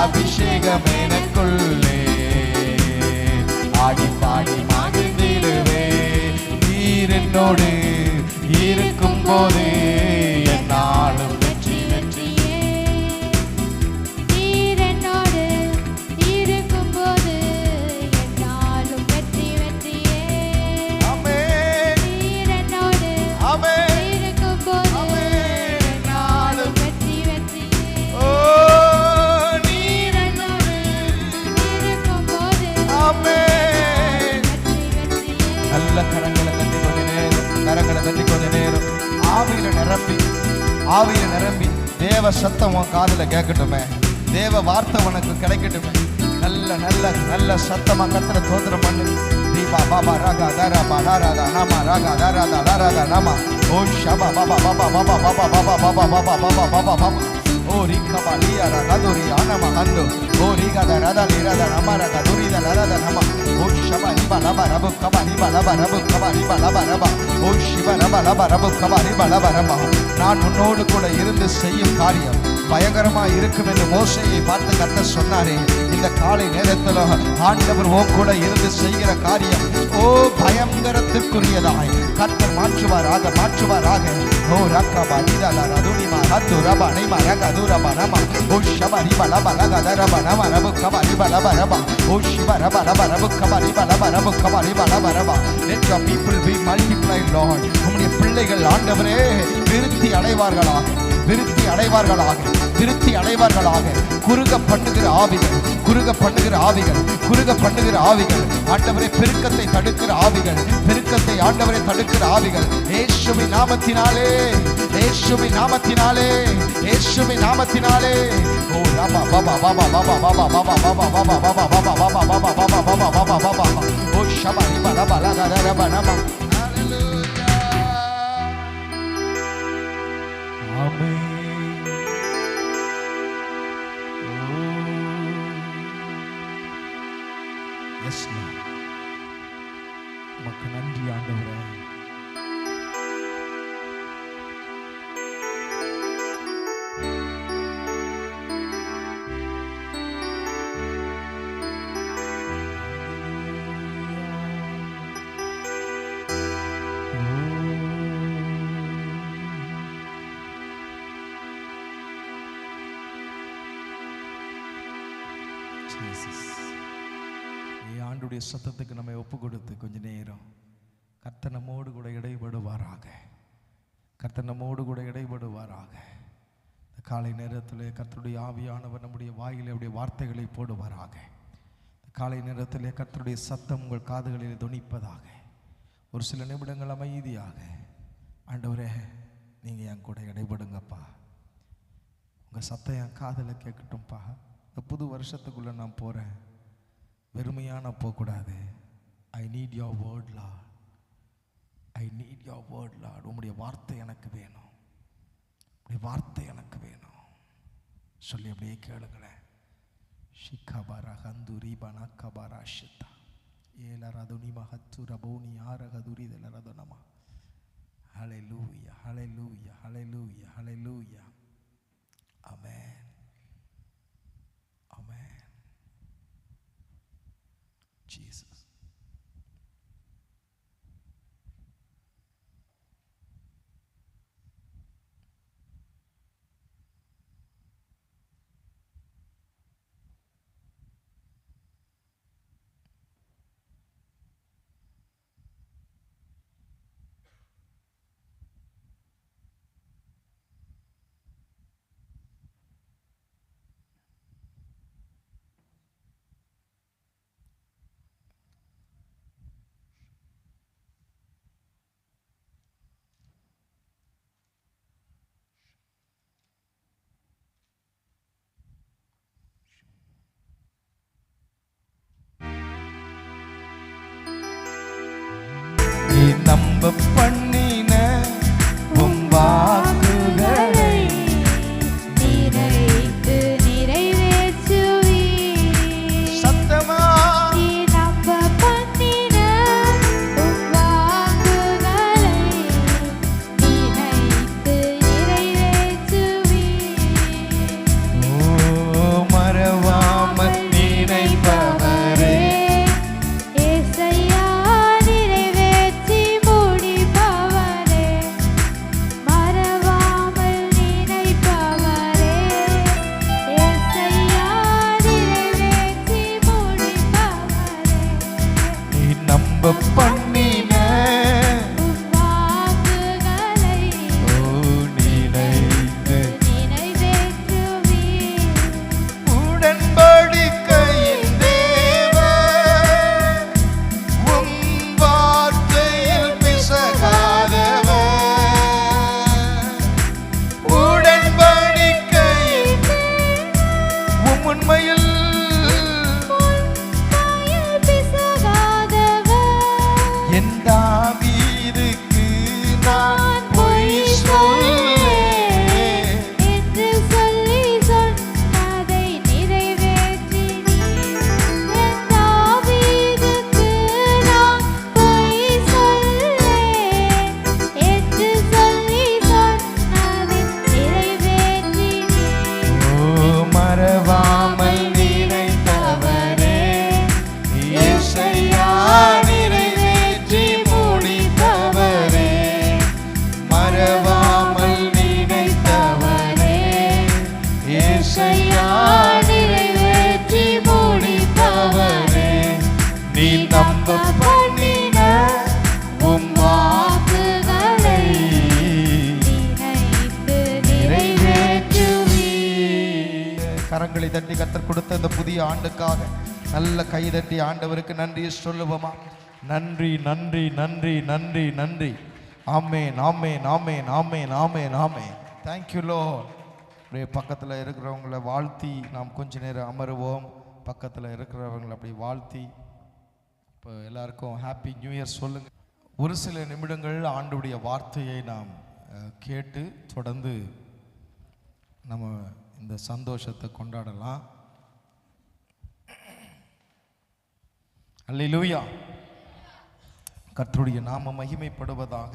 அபிஷேகம் எனக்குள்ளே ஆடி பாடி மகிழ்ந்திடுவே. நீர் என்னோடு இருக்கும் போது என்னாலும் வெற்றி வெற்றியே. நீர் என்னோடு இருக்கும்போது என்னாலும் வெற்றி வெற்றியே. ஆமென். நீர் என்னோடு ஆமென். இருக்கும்போது ஆமென். என்னாலும் வெற்றி வெற்றியே. ஓ நீர் என்னோடு இருக்கும்போது ஆமென். வெற்றி வெற்றியே. நல்ல கரங்களை தட்டி கொஞ்ச நேரம், கரங்களை தட்டி கொஞ்ச நேரம் ஆவியில நிரம்பி தேவ சத்தம் உன் காதுல கேட்கட்டுமே, தேவ வார்த்தை உனக்கு கிடைக்கட்டுமே. நல்ல நல்ல நல்ல சத்தமா கர்த்தரை ஸ்தோத்திரம் பண்ணு. தீபா பாபா ராகா தாரா பாடாராதா நாமா ராகா தாராதா லாராதா நாமா. ஓ ஷபா பாபா பாபா பாபா பாபா பாபா பாபா பாபா பாபா பாபா பாபா. ஓ ரிகபா லியா ராகதுரி ஆனமா ஹந்து. ஓ ரிகதா ராதா லிராதா நாமா ராகா துரிதா லாராதா நாமா. ஓ ஷபா ரிபா லபா ரபு கபா ரிபா லபா ரபு கபா ரிபா லபா ரபா. ஓ ஷிபா ரபா லபா ரபு கபா ரிபா லபா ரபா. நான் உன்னோடு கூட இருந்து செய்யும் காரியம் பயங்கரமா இருக்கும் என்று மோசேயை பார்த்து கர்த்தர் சொன்னாரே. இந்த காலை நேரத்தில் ஆண்டவர் உன் கூட இருந்து செய்கிற காரியம் ஓ பயங்கரத்திற்குரியதாய் கர்த்தர் மாற்றுவாராக மாற்றுவாராக. ஓ ரக்கபா லிதா ரதுனிமா ஹத்து ரபா நிமா ரக துரபா நமா. ஓ ஷபா ரிபா லபா லக தரபா நமா ரபு கபா ரிபா லபா ரபா. ஓ ஷிபா ரபா லபா ரபு கபா ரிபா லபா ரபு கபா ரிபா லபா ரபா. Let your people be multiplied, Lord. உம்முடைய பிள்ளைகள் ஆண்டவரே விருத்தி அடைவார்களாக, விருத்தி அடைவார்களாக, விருத்தி அடைவார்களாக. குறுக பண்ணுகிற ஆவிகள், குறுக பண்ணுகிற ஆவிகள், குறுக பண்ணுகிற ஆவிகள் ஆண்டவரை பெருக்கத்தை தடுக்கிற ஆவிகள், பெருக்கத்தை ஆண்டவரை தடுக்கிற ஆவிகள் இயேசுவின் நாமத்தினாலே, இயேசுவின் நாமத்தினாலே, இயேசுவின் நாமத்தினாலே. ஓ ராபா பாபா பாபா பாபா பாபா பாபா பாபா பாபா பாபா பாபா பாபா பாபா பாபா பாபா பாபா பாபா. ஓ ஷபா ரிபா லபா லகா ரபா நமா. ஹalleluya. ஆமென். எஸ் லார்ட், உமக்கு நன்றி ஆண்டவரே. ஆண்டுடைய சத்தத்துக்கு நம்மை ஒப்பு கொடுத்து கொஞ்ச நேரம் கர்த்தர் நம்மோடு கூட இடைபடுவாராக, கர்த்தர் நம்மோடு கூட இடைபடுவாராக. இந்த காலை நேரத்தில் கர்த்தருடைய ஆவியானவர் நம்முடைய வாயிலே அவருடைய வார்த்தைகளை போடுவாராக. காலை நேரத்திலே கர்த்தருடைய சத்தம் உங்கள் காதுகளில் தொனிப்பதாக. ஒரு சில நிமிடங்கள் அமைதியாக, ஆண்டவரே நீங்கள் என் கூட இடைபடுங்கப்பா, உங்கள் சத்தம் என் காதில் கேட்கட்டும்ப்பா. இந்த புது வருஷத்துக்குள்ளே நான் போகிறேன், வெறுமையாக நான் போகக்கூடாது. I need your word Lord, I need your word Lord. உங்களுடைய வார்த்தை எனக்கு வேணும், உங்களுடைய வார்த்தை எனக்கு வேணும் சொல்லி அப்படியே கேளுங்களேன். ஷிகபாரா ஹந்துரி பனா கபாரா ஷித்தா ஏலரதுனி மஹத்து ரபோனி ஆரகதுரி தெலரதுனமா. ஹல்லேலூயா, ஹல்லேலூயா, ஹல்லேலூயா, ஹல்லேலூயா. ஆமென், ஆமென். ஜீசஸ். நீ நம்ப பண்ணின உம் வாக்குகளை நிறைத்து நிறைவேற்றுவீர். சத்தமா நீ நம்ப பண்ணின உம் வாக்குகளை நிறைத்து நிறைவேற்றுவீர். ஓ மறவாமல் நினைப்பவரே, ஏசையா நிறைவேற்றி முடிப்பவரே, மறவாமல் நினைப்பவரே, ஏசையா நிறைவேற்றி முடிப்பவரே, நீ நம்ப பண்ணின உம் வாக்குகளை ஓ நினைத்து நிறைவேற்றுவீர். உடன்படிக்கையின் தேவன், உம் வார்த்தையில் பிசகாதவர். உடன்படிக்கையின் உம் உண்மையில் உண்மையில் பிசகாதவர். என் தாவீதுக்கு நான் பொய் சொல்லேன். என்று சொல்லி சொன்னதை நிறைவேற்றினீர். என் தாவீதுக்கு நான் பொய் சொல்லேன் என்று சொல்லி சொன்னதை நிறைவேற்றினீர். ஓ மறவாமல் நினைத்தவரே, ஏசையா நிறைவேற்றி முடித்தவரே. மறவாமல் நினைத்தவரே, ஏசையா நிறைவேற்றி முடித்தவரே. நீ நம்ப பண்ணின உம் வாக்குகளை நினைத்து நிறைவேற்றுவீர். கரங்களை தட்டி கர்த்தர் கொடுத்த இந்த புதிய ஆண்டுக்காக நல்ல கைதட்டி ஆண்டவருக்கு நன்றி சொல்லுவோமா? நன்றி, நன்றி, நன்றி, நன்றி, நன்றி. ஆமென், ஆமென், ஆமென், ஆமென், ஆமென், ஆமென். Thank you lord. அப்படியே பக்கத்தில் இருக்கிறவங்கள வாழ்த்தி நாம் கொஞ்ச நேரம் அமருவோம். பக்கத்தில் இருக்கிறவங்களை அப்படி வாழ்த்தி இப்போ எல்லாருக்கும் ஹாப்பி நியூ இயர் சொல்லுங்க. ஒரு சில நிமிடங்கள் ஆண்டுடைய வார்த்தையை நாம் கேட்டு தொடர்ந்து நம்ம இந்த சந்தோஷத்தை கொண்டாடலாம். அல்லேலூயா. கர்த்தருடைய நாம மகிமைப்படுவதாக.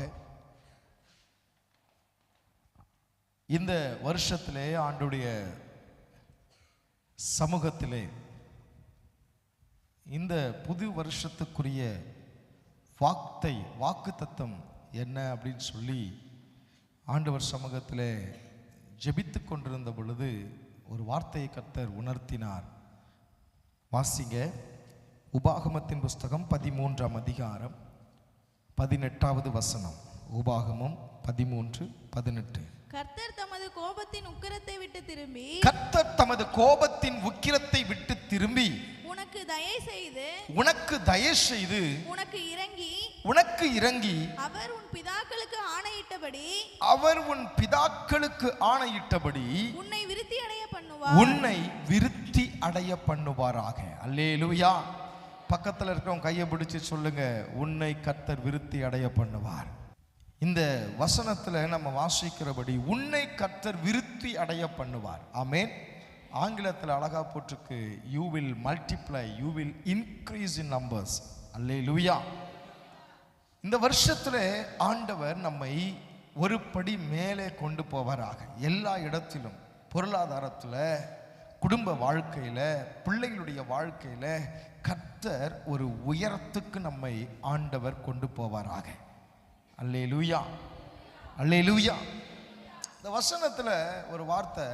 இந்த வருஷத்திலே ஆண்டுடைய சமூகத்திலே இந்த புது வருஷத்துக்குரிய வாக்குத்தத்தம் என்ன அப்படின்னு சொல்லி ஆண்டவர் சமூகத்திலே ஜெபித்து கொண்டிருந்த பொழுது ஒரு வார்த்தையை கர்த்தர் உணர்த்தினார். வாசிங்க. உபாகமத்தின் புஸ்தகம் 13ஆம் அதிகாரம் 18வது வசனம். உபாகமம் 13:18. கர்த்தர் தமது கோபத்தின் உக்கிரத்தை விட்டு திரும்பி கர்த்தர் தமது கோபத்தின் உக்கிரத்தை விட்டு திரும்பி உனக்கு தயை செய்து உனக்கு இறங்கி அவர் உன் பிதாக்களுக்கு ஆணையிட்டபடி உன்னை விருத்தி அடைய பண்ணுவாராக. அல்லேலூயா. பக்கத்துல இருக்கிறவங்க கையை பிடிச்சு சொல்லுங்க, உன்னை கர்த்தர் விருத்தி அடைய பண்ணுவார். இந்த வசனத்துல நம்ம வாசிக்கிறபடி உன்னை கர்த்தர் விருத்தி அடைய பண்ணுவார். ஆமென். ஆங்கிலத்தில் அழகா போட்டிருக்கு, you will multiply, you will increase in numbers. அல்லேலூயா. இந்த வருஷத்துல ஆண்டவர் நம்மை ஒரு படி மேலே கொண்டு போவாராக. எல்லா இடத்திலும், பொருளாதாரத்துல, குடும்ப வாழ்க்கையில, பிள்ளைகளுடைய வாழ்க்கையில கர்த்தர் ஒரு உயரத்துக்கு நம்மை ஆண்டவர் கொண்டு போவாராக. அல்லேலூயா, அல்லேலூயா. இந்த வசனத்துல ஒரு வார்த்தை,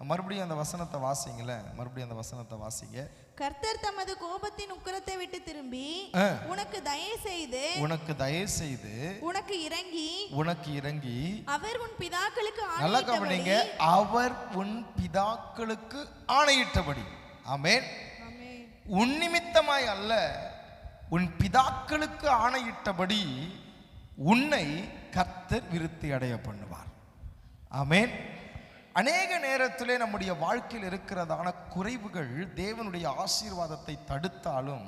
மறுபடியும் அந்த வசனத்தை வாசிங்களேன், மறுபடியும் அந்த வசனத்தை வாசிங்க. கர்த்தர் தமது கோபத்தின் உக்கிரத்தை விட்டு திரும்பி உனக்கு தயை செய்து உனக்கு இறங்கி அவர் உன் பிதாக்களுக்கு நல்லா கவனிங்க, அவர் உன் பிதாக்களுக்கு ஆணையிட்டபடி. ஆமென். உன் நிமித்தமாய் அல்ல, உன் பிதாக்களுக்கு ஆணையிட்டபடி உன்னை கர்த்தர் விருத்தி அடைய பண்ணுவார். ஆமென். அநேக நேரத்திலே நம்முடைய வாழ்க்கையில் இருக்கிறதான குறைவுகள் தேவனுடைய ஆசீர்வாதத்தை தடுத்தாலும்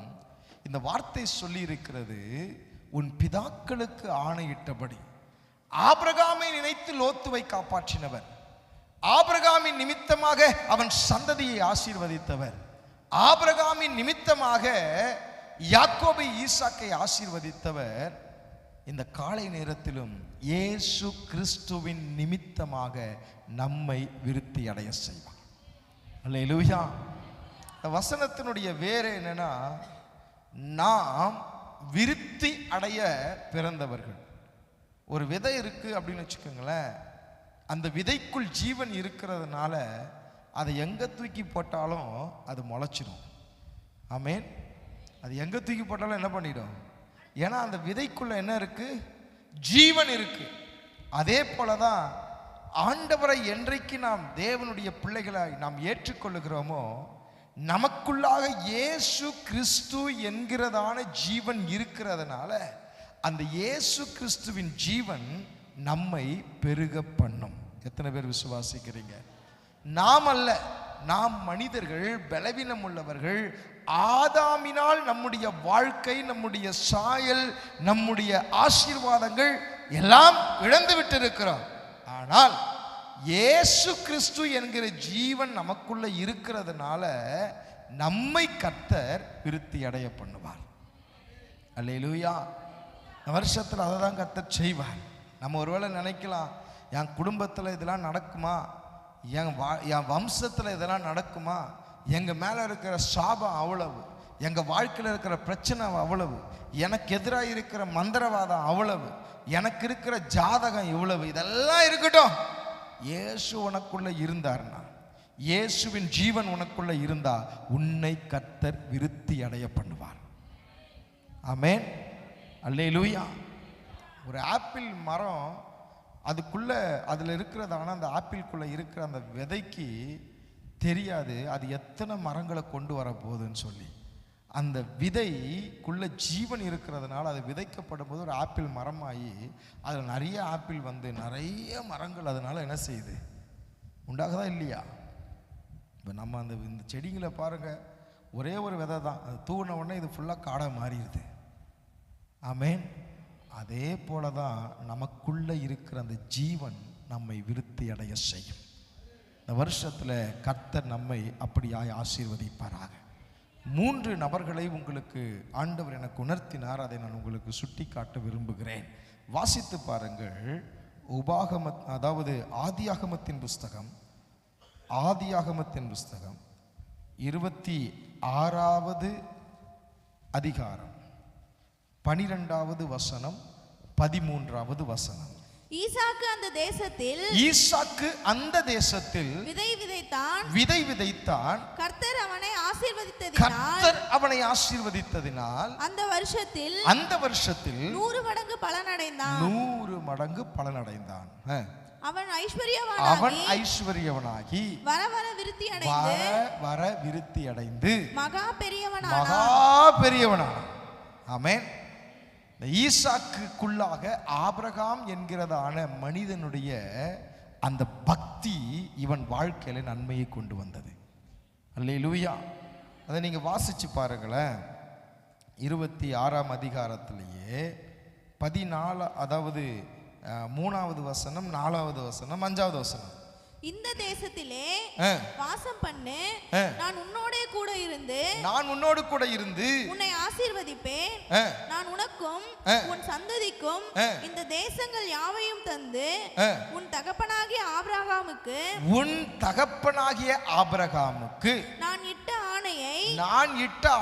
இந்த வார்த்தை சொல்லி இருக்கிறது, உன் பிதாக்களுக்கு ஆணையிட்டபடி. ஆபிரகாமை நினைத்து லோத்துவை காப்பாற்றினவர், ஆபிரகாமின் நிமித்தமாக அவன் சந்ததியை ஆசீர்வதித்தவர், ஆபிரகாமின் நிமித்தமாக யாக்கோபை ஈசாக்கை ஆசீர்வதித்தவர் இந்த காலை நேரத்திலும் இயேசு கிறிஸ்துவின் நிமித்தமாக நம்மை விருத்தி அடைய செய்வார். அல்லேலூயா. இந்த வசனத்தினுடைய வேறு என்னன்னா, நாம் விருத்தி அடைய பிறந்தவர்கள். ஒரு விதை இருக்கு அப்படின்னு வச்சுக்கோங்களேன், அந்த விதைக்குள் ஜீவன் இருக்கிறதுனால அதை எங்க தூக்கி போட்டாலும் அது முளைச்சிடும். ஆமென். அது எங்க தூக்கி போட்டாலும் என்ன பண்ணிடும்? ஏன்னா அந்த விதைக்குள்ள என்ன இருக்கு? ஜீவன் இருக்கு. அதே போலதான் ஆண்டவரை என்றைக்கு நாம் தேவனுடைய பிள்ளைகளாய் நாம் ஏற்றுக்கொள்ளுகிறோமோ, நமக்குள்ளாக இயேசு கிறிஸ்து என்கிறதான ஜீவன் இருக்கிறதுனால அந்த இயேசு கிறிஸ்துவின் ஜீவன் நம்மை பெருக பண்ணும். எத்தனை பேர் விசுவாசிக்கிறீங்க? நாம் அல்ல, நாம் மனிதர்கள், பலவீனம் உள்ளவர்கள். ஆதாமினால் நம்முடைய வாழ்க்கை, நம்முடைய சாயல், நம்முடைய ஆசீர்வாதங்கள் எல்லாம் இழந்து விட்டு இருக்கிறோம். ஆனால் இயேசு கிறிஸ்து என்கிற ஜீவன் நமக்குள்ள இருக்கிறதுனால நம்மை கர்த்தர் விருத்தி அடைய பண்ணுவார். அல்லேலூயா. வருஷத்தில் அதை தான் கர்த்தர் செய்வார். நம்ம ஒருவேளை நினைக்கலாம், என் குடும்பத்தில் இதெல்லாம் நடக்குமா, என் வம்சத்தில் இதெல்லாம் நடக்குமா, எங்கள் மேலே இருக்கிற சாபம் அவ்வளவு, எங்கள் வாழ்க்கையில் இருக்கிற பிரச்சனை அவ்வளவு, எனக்கு எதிராக இருக்கிற மந்திரவாதம் அவ்வளவு, எனக்கு இருக்கிற ஜாதகம் இவ்வளவு, இதெல்லாம் இருக்கட்டும். இயேசு உனக்குள்ள இருந்தார்னா, இயேசுவின் ஜீவன் உனக்குள்ள இருந்தா உன்னை கர்த்தர் விருத்தி அடைய பண்ணுவார். ஆமென். அல்லேலூயா. ஒரு ஆப்பிள் மரம், அதுக்குள்ள அதில் இருக்கிறதான அந்த ஆப்பிள்குள்ள இருக்கிற அந்த விதைக்கு தெரியாது அது எத்தனை மரங்களை கொண்டு வர போகுதுன்னு சொல்லி. அந்த விதைக்குள்ள ஜீவன் இருக்கிறதுனால அது விதைக்கப்படும் போது ஒரு ஆப்பிள் மரமாகி அதில் நிறைய ஆப்பிள் வந்து நிறைய மரங்கள் அதனால என்ன செய்யுது? உண்டாகதா இல்லையா? இப்போ நம்ம இந்த செடிகளை பாருங்க, ஒரே ஒரு விதை தான், அது தூவின உடனே இது ஃபுல்லாக காடை மாறிடுது. ஆமென். அதே போல தான் நமக்குள்ள இருக்கிற அந்த ஜீவன் நம்மை விருத்தி அடைய செய்யும். இந்த வருஷத்தில் கர்த்தர் நம்மை அப்படியாய் ஆசீர்வதிப்பாராக. 3 நபர்களை உங்களுக்கு ஆண்டவர் எனக்கு உணர்த்தினார், அதை நான் உங்களுக்கு சுட்டி காட்ட விரும்புகிறேன். வாசித்து பாருங்கள். ஆதியாகமத்தின் புஸ்தகம் 26வது அதிகாரம் 12வது வசனம் 13வது வசனம். ஈசாக்கு அந்த தேசத்தில் விதை விதைத்தான். கர்த்தர் அவனை ஆசீர்வதித்ததினால் அந்த வருஷத்தில் 100 மடங்கு பலனடைந்தான். அவன் அவன் ஐஸ்வர்யவனாகி வர வர விருத்தி அடைந்து மகா பெரியவனானான். ஆமென். இந்த ஈசாக்குக்குள்ளாக ஆபிரகாம் என்கிறதான மனிதனுடைய அந்த பக்தி இவன் வாழ்க்கையில நன்மையை கொண்டு வந்தது. அல்லேலூயா. அதை நீங்க வாசிச்சு பாருங்களேன். 26ஆம் அதிகாரத்திலேயே 14 அதாவது 3வது வசனம், 4வது வசனம், 5வது வசனம். இந்த தேசத்திலே வாசம் பண்ணு, நான் உன்னோடு கூட இருந்து உன்னை ஆசீர்வதிப்பேன். நான் உனக்கும் உன் சந்ததிக்கும் இந்த தேசங்கள் யாவையும் தந்து உன் தகப்பனாகிய ஆபிரகாமுக்கு நான் இட்ட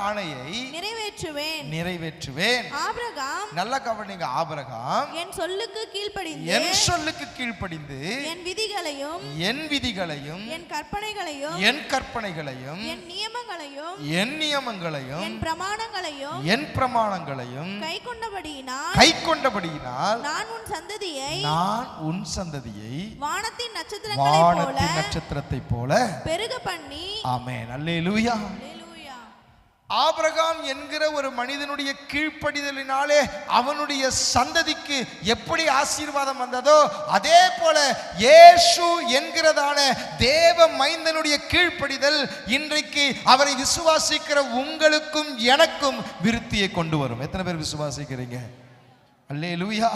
ஆணையை நிறைவேற்றுவேன். ஆபிரகாம், நல்ல கவனிங்க, ஆபிரகாம் என் சொல்லுக்கு கீழ்ப்படிந்து என் விதிகளையும் என் கற்பனைகளையும் என் நியமங்களையும் என் பிரமாணங்களையும் கைக்கொண்டபடியினால் நான் உன் சந்ததியை வானத்தின் நட்சத்திரத்தைப் போல பெருக பண்ணி. ஆமென். அல்லேலூயா. ஆபிரகாம் என்கிற ஒரு மனிதனுடைய கீழ்ப்படிதலினாலே அவனுடைய சந்ததிக்கு எப்படி ஆசீர்வாதம் வந்ததோ அதே போல இயேசு என்கிறதான தேவ மைந்தனுடைய கீழ்ப்படிதல் இன்றைக்கு அவரை விசுவாசிக்கிற உங்களுக்கும் எனக்கும் விருத்தியை கொண்டு வரும். எத்தனை பேர் விசுவாசிக்கிறீங்க? அல்லேலூயா.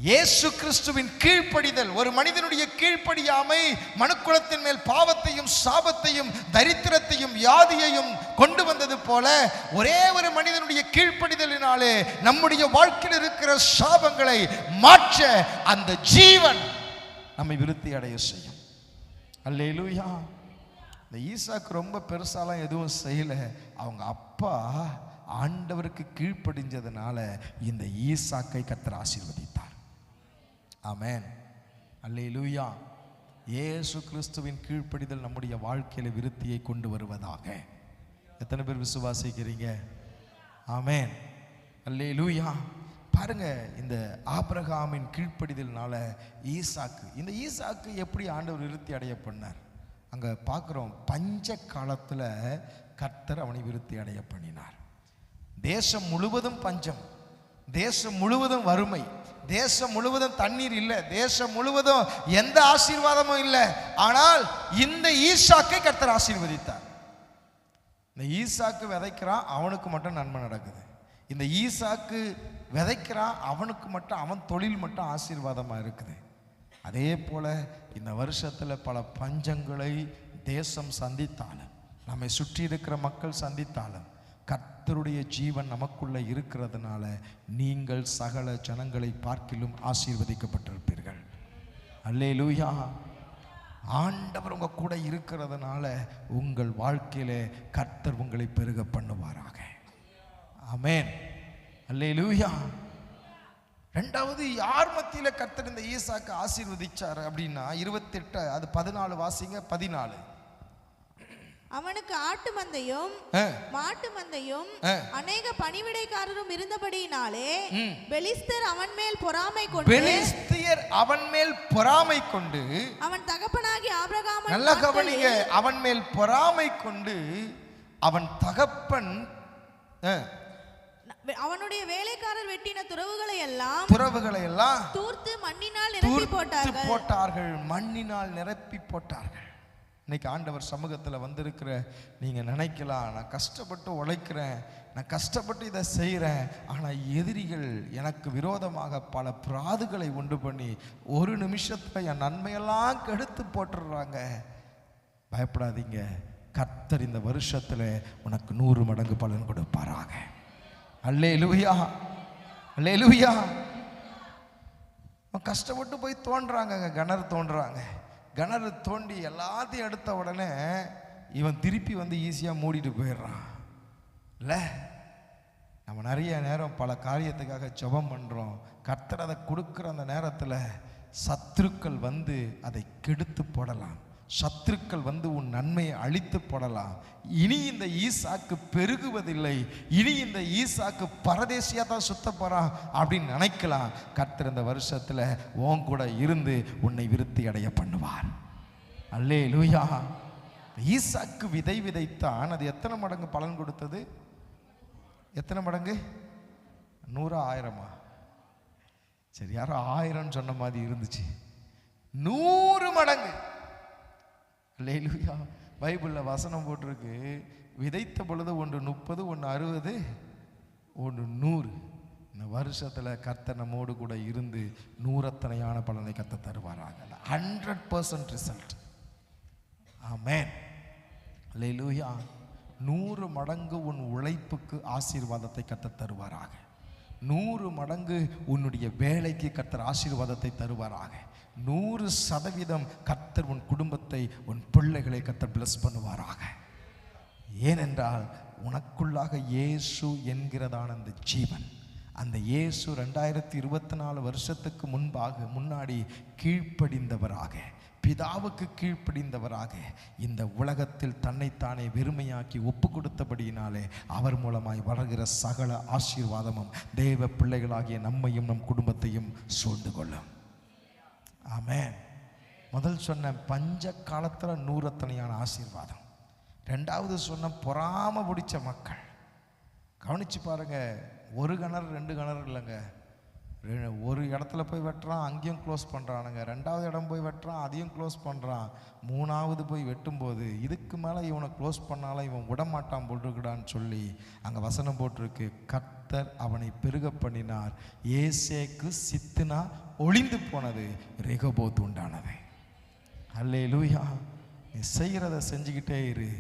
இயேசு கிறிஸ்துவின் கீழ்ப்படிதல், ஒரு மனிதனுடைய கீழ்ப்படியாமை மனுக்குலத்தின் மேல் பாவத்தையும் சாபத்தையும் தரித்திரத்தையும் வியாதியையும் கொண்டு வந்தது போல ஒரே ஒரு மனிதனுடைய கீழ்ப்படிதலினாலே நம்முடைய வாழ்க்கையில் இருக்கிற சாபங்களை மாற்ற அந்த ஜீவன் நம்மை விருத்தி அடைய செய்யும். அல்லேலூயா. இந்த ஈசாக்கு ரொம்ப பெருசாலாம் எதுவும் செய்யல. அவங்க அப்பா ஆண்டவருக்கு கீழ்ப்படிஞ்சதுனால இந்த ஈசாக்கை கர்த்தர் ஆசீர்வதித்தார். ஆமென். அல்லேலூயா. இயேசு கிறிஸ்துவின் கீழ்ப்படிதல் நம்முடைய வாழ்க்கையில விருத்தியை கொண்டு வருவதாக. எத்தனை பேர் விசுவாசிக்கிறீங்க? ஆமென். அல்லேலூயா. பாருங்க, இந்த ஆபிரகாமின் கீழ்ப்படிதல்னால இந்த ஈசாக்கு எப்படி ஆண்டவர் விருத்தி அடைய பண்ணார்? அங்க பார்க்கிறோம், பஞ்ச காலத்துல கர்த்தர் அவனை விருத்தி அடைய பண்ணினார். தேசம் முழுவதும் பஞ்சம், தேசம் முழுவதும் வறுமை, தேசம் முழுவதும் தண்ணீர் இல்லை, தேசம் முழுவதும் எந்த ஆசீர்வாதமும் இல்லை. ஆனால் இந்த ஈசாக்கை கர்த்தர் ஆசீர்வதித்தார். இந்த ஈசாக்கு விதைக்கிறான், அவனுக்கு மட்டும் நன்மை நடக்குது. இந்த ஈசாக்கு விதைக்கிறான், அவனுக்கு மட்டும், அவன் தொழில் மட்டும் ஆசீர்வாதமா இருக்குது. அதே போல இந்த வருஷத்துல பல பஞ்சங்களை தேசம் சந்தித்தாலும், நம்மை சுற்றி இருக்கிற மக்கள் சந்தித்தாலும், கர்த்தருடைய ஜீவன் நமக்குள்ள இருக்கிறதுனால நீங்கள் சகல ஜனங்களை பார்க்கிலும் ஆசீர்வதிக்கப்பட்டிருப்பீர்கள். அல்லேலூயா. ஆண்டவர் உங்க கூட இருக்கிறதுனால உங்கள் வாழ்க்கையிலே கர்த்தர் உங்களை பெருக பண்ணுவாராக. ஆமென். அல்லேலூயா. ரெண்டாவது, யார் மத்தியில கர்த்தர் இந்த ஈசாக்கு ஆசீர்வதிச்சார் அப்படின்னா 28 அது 14 வாசிங்க. 14. அவனுக்கு ஆட்டு மந்தையும் மாட்டு மந்தையும் அநேக பணிவிடைக்காரரும் இருந்தபடியினாலே பெலிஸ்தர் அவன் மேல் பொறாமை கொண்டு அவன் தகப்பனாகி ஆபிரகாம், நல்ல கவனிங்க, அவன் மேல் பொறாமை கொண்டு அவன் தகப்பன் அவனுடைய வேலைக்காரர் வெட்டின துறவுகளை எல்லாம் தூர்த்து மண்ணினால் நிரப்பி போட்டார்கள். இன்னைக்கு ஆண்டவர் சமூகத்தில் வந்திருக்கிற நீங்கள் நினைக்கலாம், நான் கஷ்டப்பட்டு உழைக்கிறேன், நான் கஷ்டப்பட்டு இதை செய்கிறேன், ஆனால் எதிரிகள் எனக்கு விரோதமாக பல பிராதுகளை உண்டு பண்ணி ஒரு நிமிஷத்தில் என் நன்மையெல்லாம் கெடுத்து போட்டுடுறாங்க. பயப்படாதீங்க, கர்த்தர் இந்த வருஷத்தில் உனக்கு 100 மடங்கு பலன் கொடுப்பாராக. அல்லேலூயா. அல்லேலூயா. கஷ்டப்பட்டு போய் தோன்றாங்க, கிணறு தோன்றாங்க. கிணறு தோண்டி எல்லாத்தையும் எடுத்த உடனே இவன் திருப்பி வந்து ஈஸியாக மூடிட்டு போயிடுறான். இல்லை, நம்ம நிறைய நேரம் பல காரியத்துக்காக ஜெபம் பண்ணுறோம். கர்த்தர் அதை கொடுக்குற அந்த நேரத்தில் சத்துருக்கள் வந்து அதை கெடுத்து போடலாம். சத்துருக்கள் வந்து உன் நன்மையை அழித்து போடலாம். இனி இந்த ஈசாக்கு பெருகுவதில்லை, இனி இந்த ஈசாக்கு பரதேசியாக தான் சுத்த போறான் அப்படின்னு நினைக்கலாம். கர்த்தர் இந்த வருஷத்துல உன் கூட இருந்து உன்னை விருத்தி அடைய பண்ணுவார். அல்லேலூயா. ஈசாக்கு விதை விதைத்தான். அது எத்தனை மடங்கு பலன் கொடுத்தது? எத்தனை மடங்கு? 100 1000? சரி, யாரோ 1000 சொன்ன மாதிரி இருந்துச்சு. 100 மடங்கு. அல்லேலூயா. பைபிளில் வசனம் போட்டிருக்கு, விதைத்த பொழுது ஒன்று 30, ஒன்று 60, ஒன்று 100. இந்த வருஷத்தில் கர்த்தர் நம்மோடு கூட இருந்து 100 பலனை கர்த்தர் தருவாராக. 100% ரிசல்ட். ஆமென். அல்லேலூயா. 100 மடங்கு உன் உழைப்புக்கு ஆசீர்வாதத்தை கர்த்தர் தருவாராக. 100 மடங்கு உன்னுடைய வேலைக்கு கர்த்தர் ஆசீர்வாதத்தை தருவாராக. 100% கர்த்தர் உன் குடும்பத்தை, உன் பிள்ளைகளை கர்த்தர் பிளஸ் பண்ணுவாராக. ஏனென்றால் உனக்குள்ளாக இயேசு என்கிறதான அந்த ஜீவன், அந்த இயேசு 2024 வருஷத்துக்கு முன்னாடி கீழ்ப்படிந்தவராக, பிதாவுக்கு கீழ்ப்படிந்தவராக இந்த உலகத்தில் தன்னைத்தானே வெறுமையாக்கி ஒப்பு கொடுத்தபடியினாலே அவர் மூலமாய் வளர்கிற சகல ஆசீர்வாதமும் தேவ பிள்ளைகளாகிய நம்மையும் நம் குடும்பத்தையும் சூழ்ந்து கொள்ளும். ஆமென். முதல் சொன்ன பஞ்ச காலத்துல 100 ஆசீர்வாதம். ரெண்டாவது சொன்ன பொறாம பிடிச்ச மக்கள். கவனிச்சு பாருங்க, 1 கிணறு 2 கிணறு இல்லைங்க. ஒரு இடத்துல போய் வெட்டுறான், அங்கேயும் க்ளோஸ் பண்ணுறானுங்க. 2வது இடம் போய் வெட்டுறான், அதையும் க்ளோஸ் பண்ணுறான். 3வது போய் வெட்டும்போது இதுக்கு மேலே இவனை க்ளோஸ் பண்ணாலும் இவன் விடமாட்டான் போட்டிருக்குடான்னு சொல்லி அங்கே வசனம் போட்டிருக்கு, கர்த்தர் அவனை பெருக பண்ணினார், ஏசேக்கு சித்துனா ஒளிந்து போனது, ரெகோபோத் உண்டானது. அல்லேலூயா. நீ செய்கிறத செஞ்சுக்கிட்டே இரு.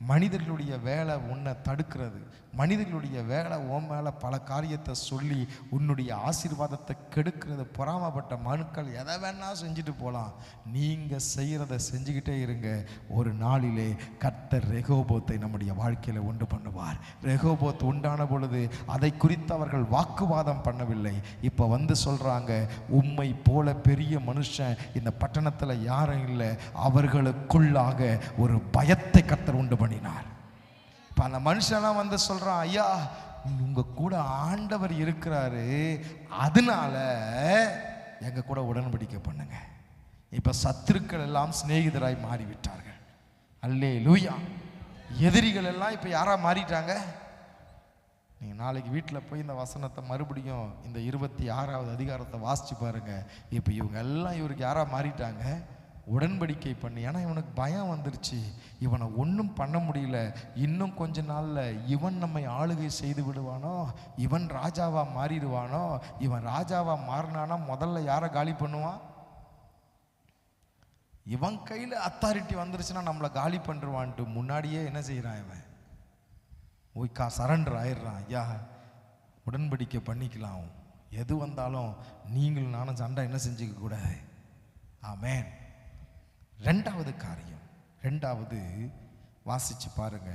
மனிதர்களுடைய வேலை உன்னை தடுக்கிறது, மனிதர்களுடைய வேலை உன் மேலே பல காரியத்தை சொல்லி உன்னுடைய ஆசீர்வாதத்தை கெடுக்கிறது. பொறாமப்பட்ட மனுக்கள் எதை வேணா செஞ்சுட்டு போகலாம். நீங்கள் செய்கிறத செஞ்சுக்கிட்டே இருங்க. ஒரு நாளிலே கர்த்தர் ரெகோபோத்தை நம்முடைய வாழ்க்கையில் உண்டு பண்ணுவார். ரெகோபோத் உண்டான பொழுது அதை குறித்து அவர்கள் வாக்குவாதம் பண்ணவில்லை. இப்போ வந்து சொல்கிறாங்க, உம்மை போல பெரிய மனுஷன் இந்த பட்டணத்தில் யாரும் இல்லை. அவர்களுக்குள்ளாக ஒரு பயத்தை கர்த்தர் உண்டு பண்ணினார். இப்போ அந்த மனுஷெல்லாம் வந்து சொல்கிறான், ஐயா உங்கள் கூட ஆண்டவர் இருக்கிறாரு, அதனால எங்கள் கூட உடன்படிக்கை பண்ணுங்க. இப்போ சத்துருக்கள் எல்லாம் சிநேகிதராய் மாறிவிட்டார்கள். அல்லேலூயா. எதிரிகள் எல்லாம் இப்போ யாராக மாறிட்டாங்க? நீங்கள் நாளைக்கு வீட்டில் போய் இந்த வசனத்தை மறுபடியும் இந்த 26வது அதிகாரத்தை வாசித்து பாருங்க. இப்போ இவங்க எல்லாம் இவருக்கு யாராக மாறிட்டாங்க? உடன்படிக்கை பண்ணி. ஏன்னா இவனுக்கு பயம் வந்துருச்சு, இவனை ஒன்றும் பண்ண முடியல. இன்னும் கொஞ்ச நாளில் இவன் நம்மை ஆளுகை செய்து விடுவானோ, இவன் ராஜாவா மாறிடுவானோ. இவன் ராஜாவா மாறினானா முதல்ல யாரை காலி பண்ணுவான்? இவன் கையில் அத்தாரிட்டி வந்துருச்சுன்னா நம்மளை காலி பண்ணுவான்ட்டு முன்னாடியே என்ன செய்கிறான்? இவன் ஓய்க்கா சரண்டர் ஆயிடுறான். ஐயா உடன்படிக்கை பண்ணிக்கலாம், எது வந்தாலும் நீங்களும் நானும் சண்டை என்ன செஞ்சுக்க கூடாது. ஆமென். 2வது காரியம், 2வது வாசிச்சு பாருங்க,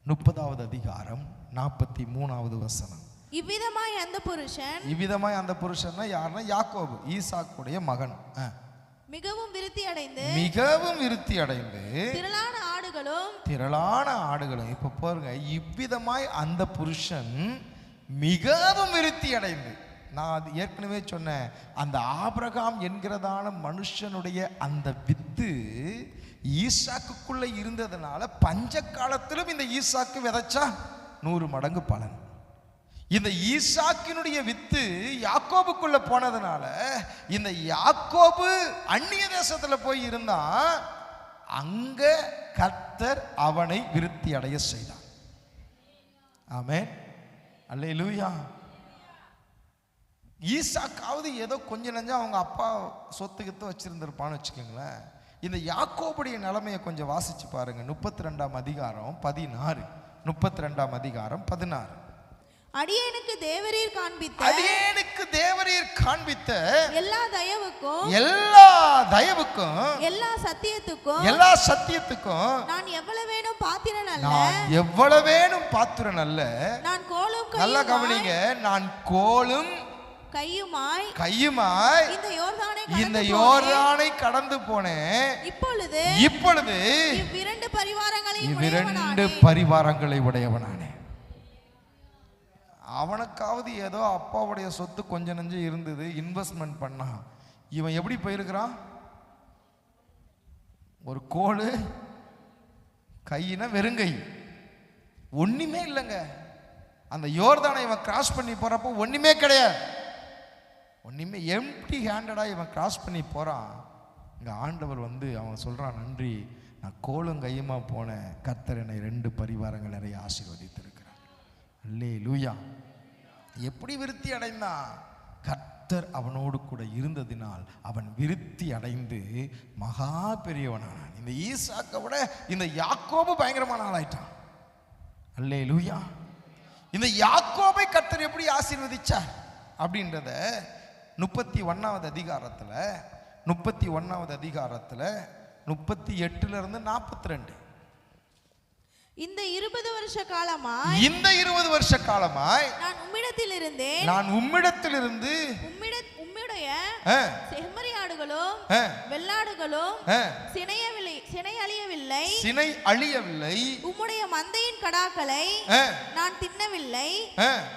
30வது அதிகாரம் 43வது வசனம். இவ்விதமாய் அந்த புருஷன் யாருன்னா யாக்கோபு, ஈசாக்குடைய மகன், மிகவும் விருத்தி அடைந்து திரளான ஆடுகளும். இப்ப பாருங்க, இவ்விதமாய் அந்த புருஷன் மிகவும் விருத்தி அடைந்து. நான் அது ஏற்கனவே சொன்னேன், அந்த ஆபிரகாம் என்கிறதான மனுஷனுடைய அந்த வித்து ஈசாக்குக்குள்ள இருந்ததுனால பஞ்ச காலத்திலும் இந்த ஈசாக்கு விதைச்சா 100 மடங்கு பலன். இந்த ஈசாக்கினுடைய வித்து யாக்கோபுக்குள்ள போனதுனால இந்த யாக்கோபு அந்நிய தேசத்துல போய் இருந்தா அங்க கர்த்தர் அவனை விருத்தி அடைய செய்தார். ஆமென். அல்லேலூயா. ஈசாக்காவது ஏதோ கொஞ்சம் நஞ்சம் அவங்க அப்பா சொத்துக்கிட்டு வச்சிருந்திருப்பான்னு வச்சுக்கோங்களேன். இந்த யாக்கோபுடைய நிலைமையை கொஞ்சம் வாசிச்சு பாருங்க. 32ஆம் அதிகாரம் 16. 32ஆம் அதிகாரம் 16. அடியேனுக்கு தேவரீர் காண்பித்த எல்லா தயவுக்கும் எல்லா சத்தியத்துக்கும் நான் எவ்வளவேனும் பாத்திரன் அல்ல. நல்லா கவனிங்க, நான் கோலும் கையுமாய் இந்த யோர்தானை கடந்து போனேன். இப்பொழுது இவ்விரண்டு பரிவாரங்களை உடையவனானே. அவனுக்காவது ஏதோ அப்பாவுடைய சொத்து கொஞ்சம் நெஞ்சு இருந்தது, இன்வெஸ்ட்மெண்ட் பண்ணா. இவன் எப்படி போயிருக்கிறான்? ஒரு கோல், கையின வெறுங்கை, ஒண்ணுமே இல்லைங்க. அந்த யோர்தானை இவன் கிராஸ் பண்ணி போறப்போ ஒண்ணுமே கிடையாது, ஒண்ணுமே எம்டி ஹேண்டடா இவன் கிராஸ் பண்ணி போறான். இங்க ஆண்டவர் அவன் சொல்றான், நன்றி, நான் கோலும் கையுமா போனேன், கர்த்தர் என்னை 2 பரிவாரங்கள் நிறைய ஆசீர்வதித்திருக்கிறார். அல்லேலூயா. எப்படி விருத்தி அடைந்தான்? கர்த்தர் அவனோடு கூட இருந்ததினால் அவன் விருத்தி அடைந்து மகா பெரியவனானான். இந்த ஈசாக்கை விட இந்த யாக்கோபு பயங்கரமான ஆளாயிட்டான். அல்லேலூயா. இந்த யாக்கோபை கர்த்தர் எப்படி ஆசீர்வதிச்சார் அப்படின்றத 31வது அதிகாரத்துல 38 இருந்து 42. இந்த 20 வருஷ காலமாய் நான் உம்மிடத்திலிருந்து உம்முடைய செம்மறியாடுகளும் வெள்ளாடுகளும் சினை அழியவில்லை. உம்முடைய மந்தையின் கடாக்களை நான் தின்னவில்லை.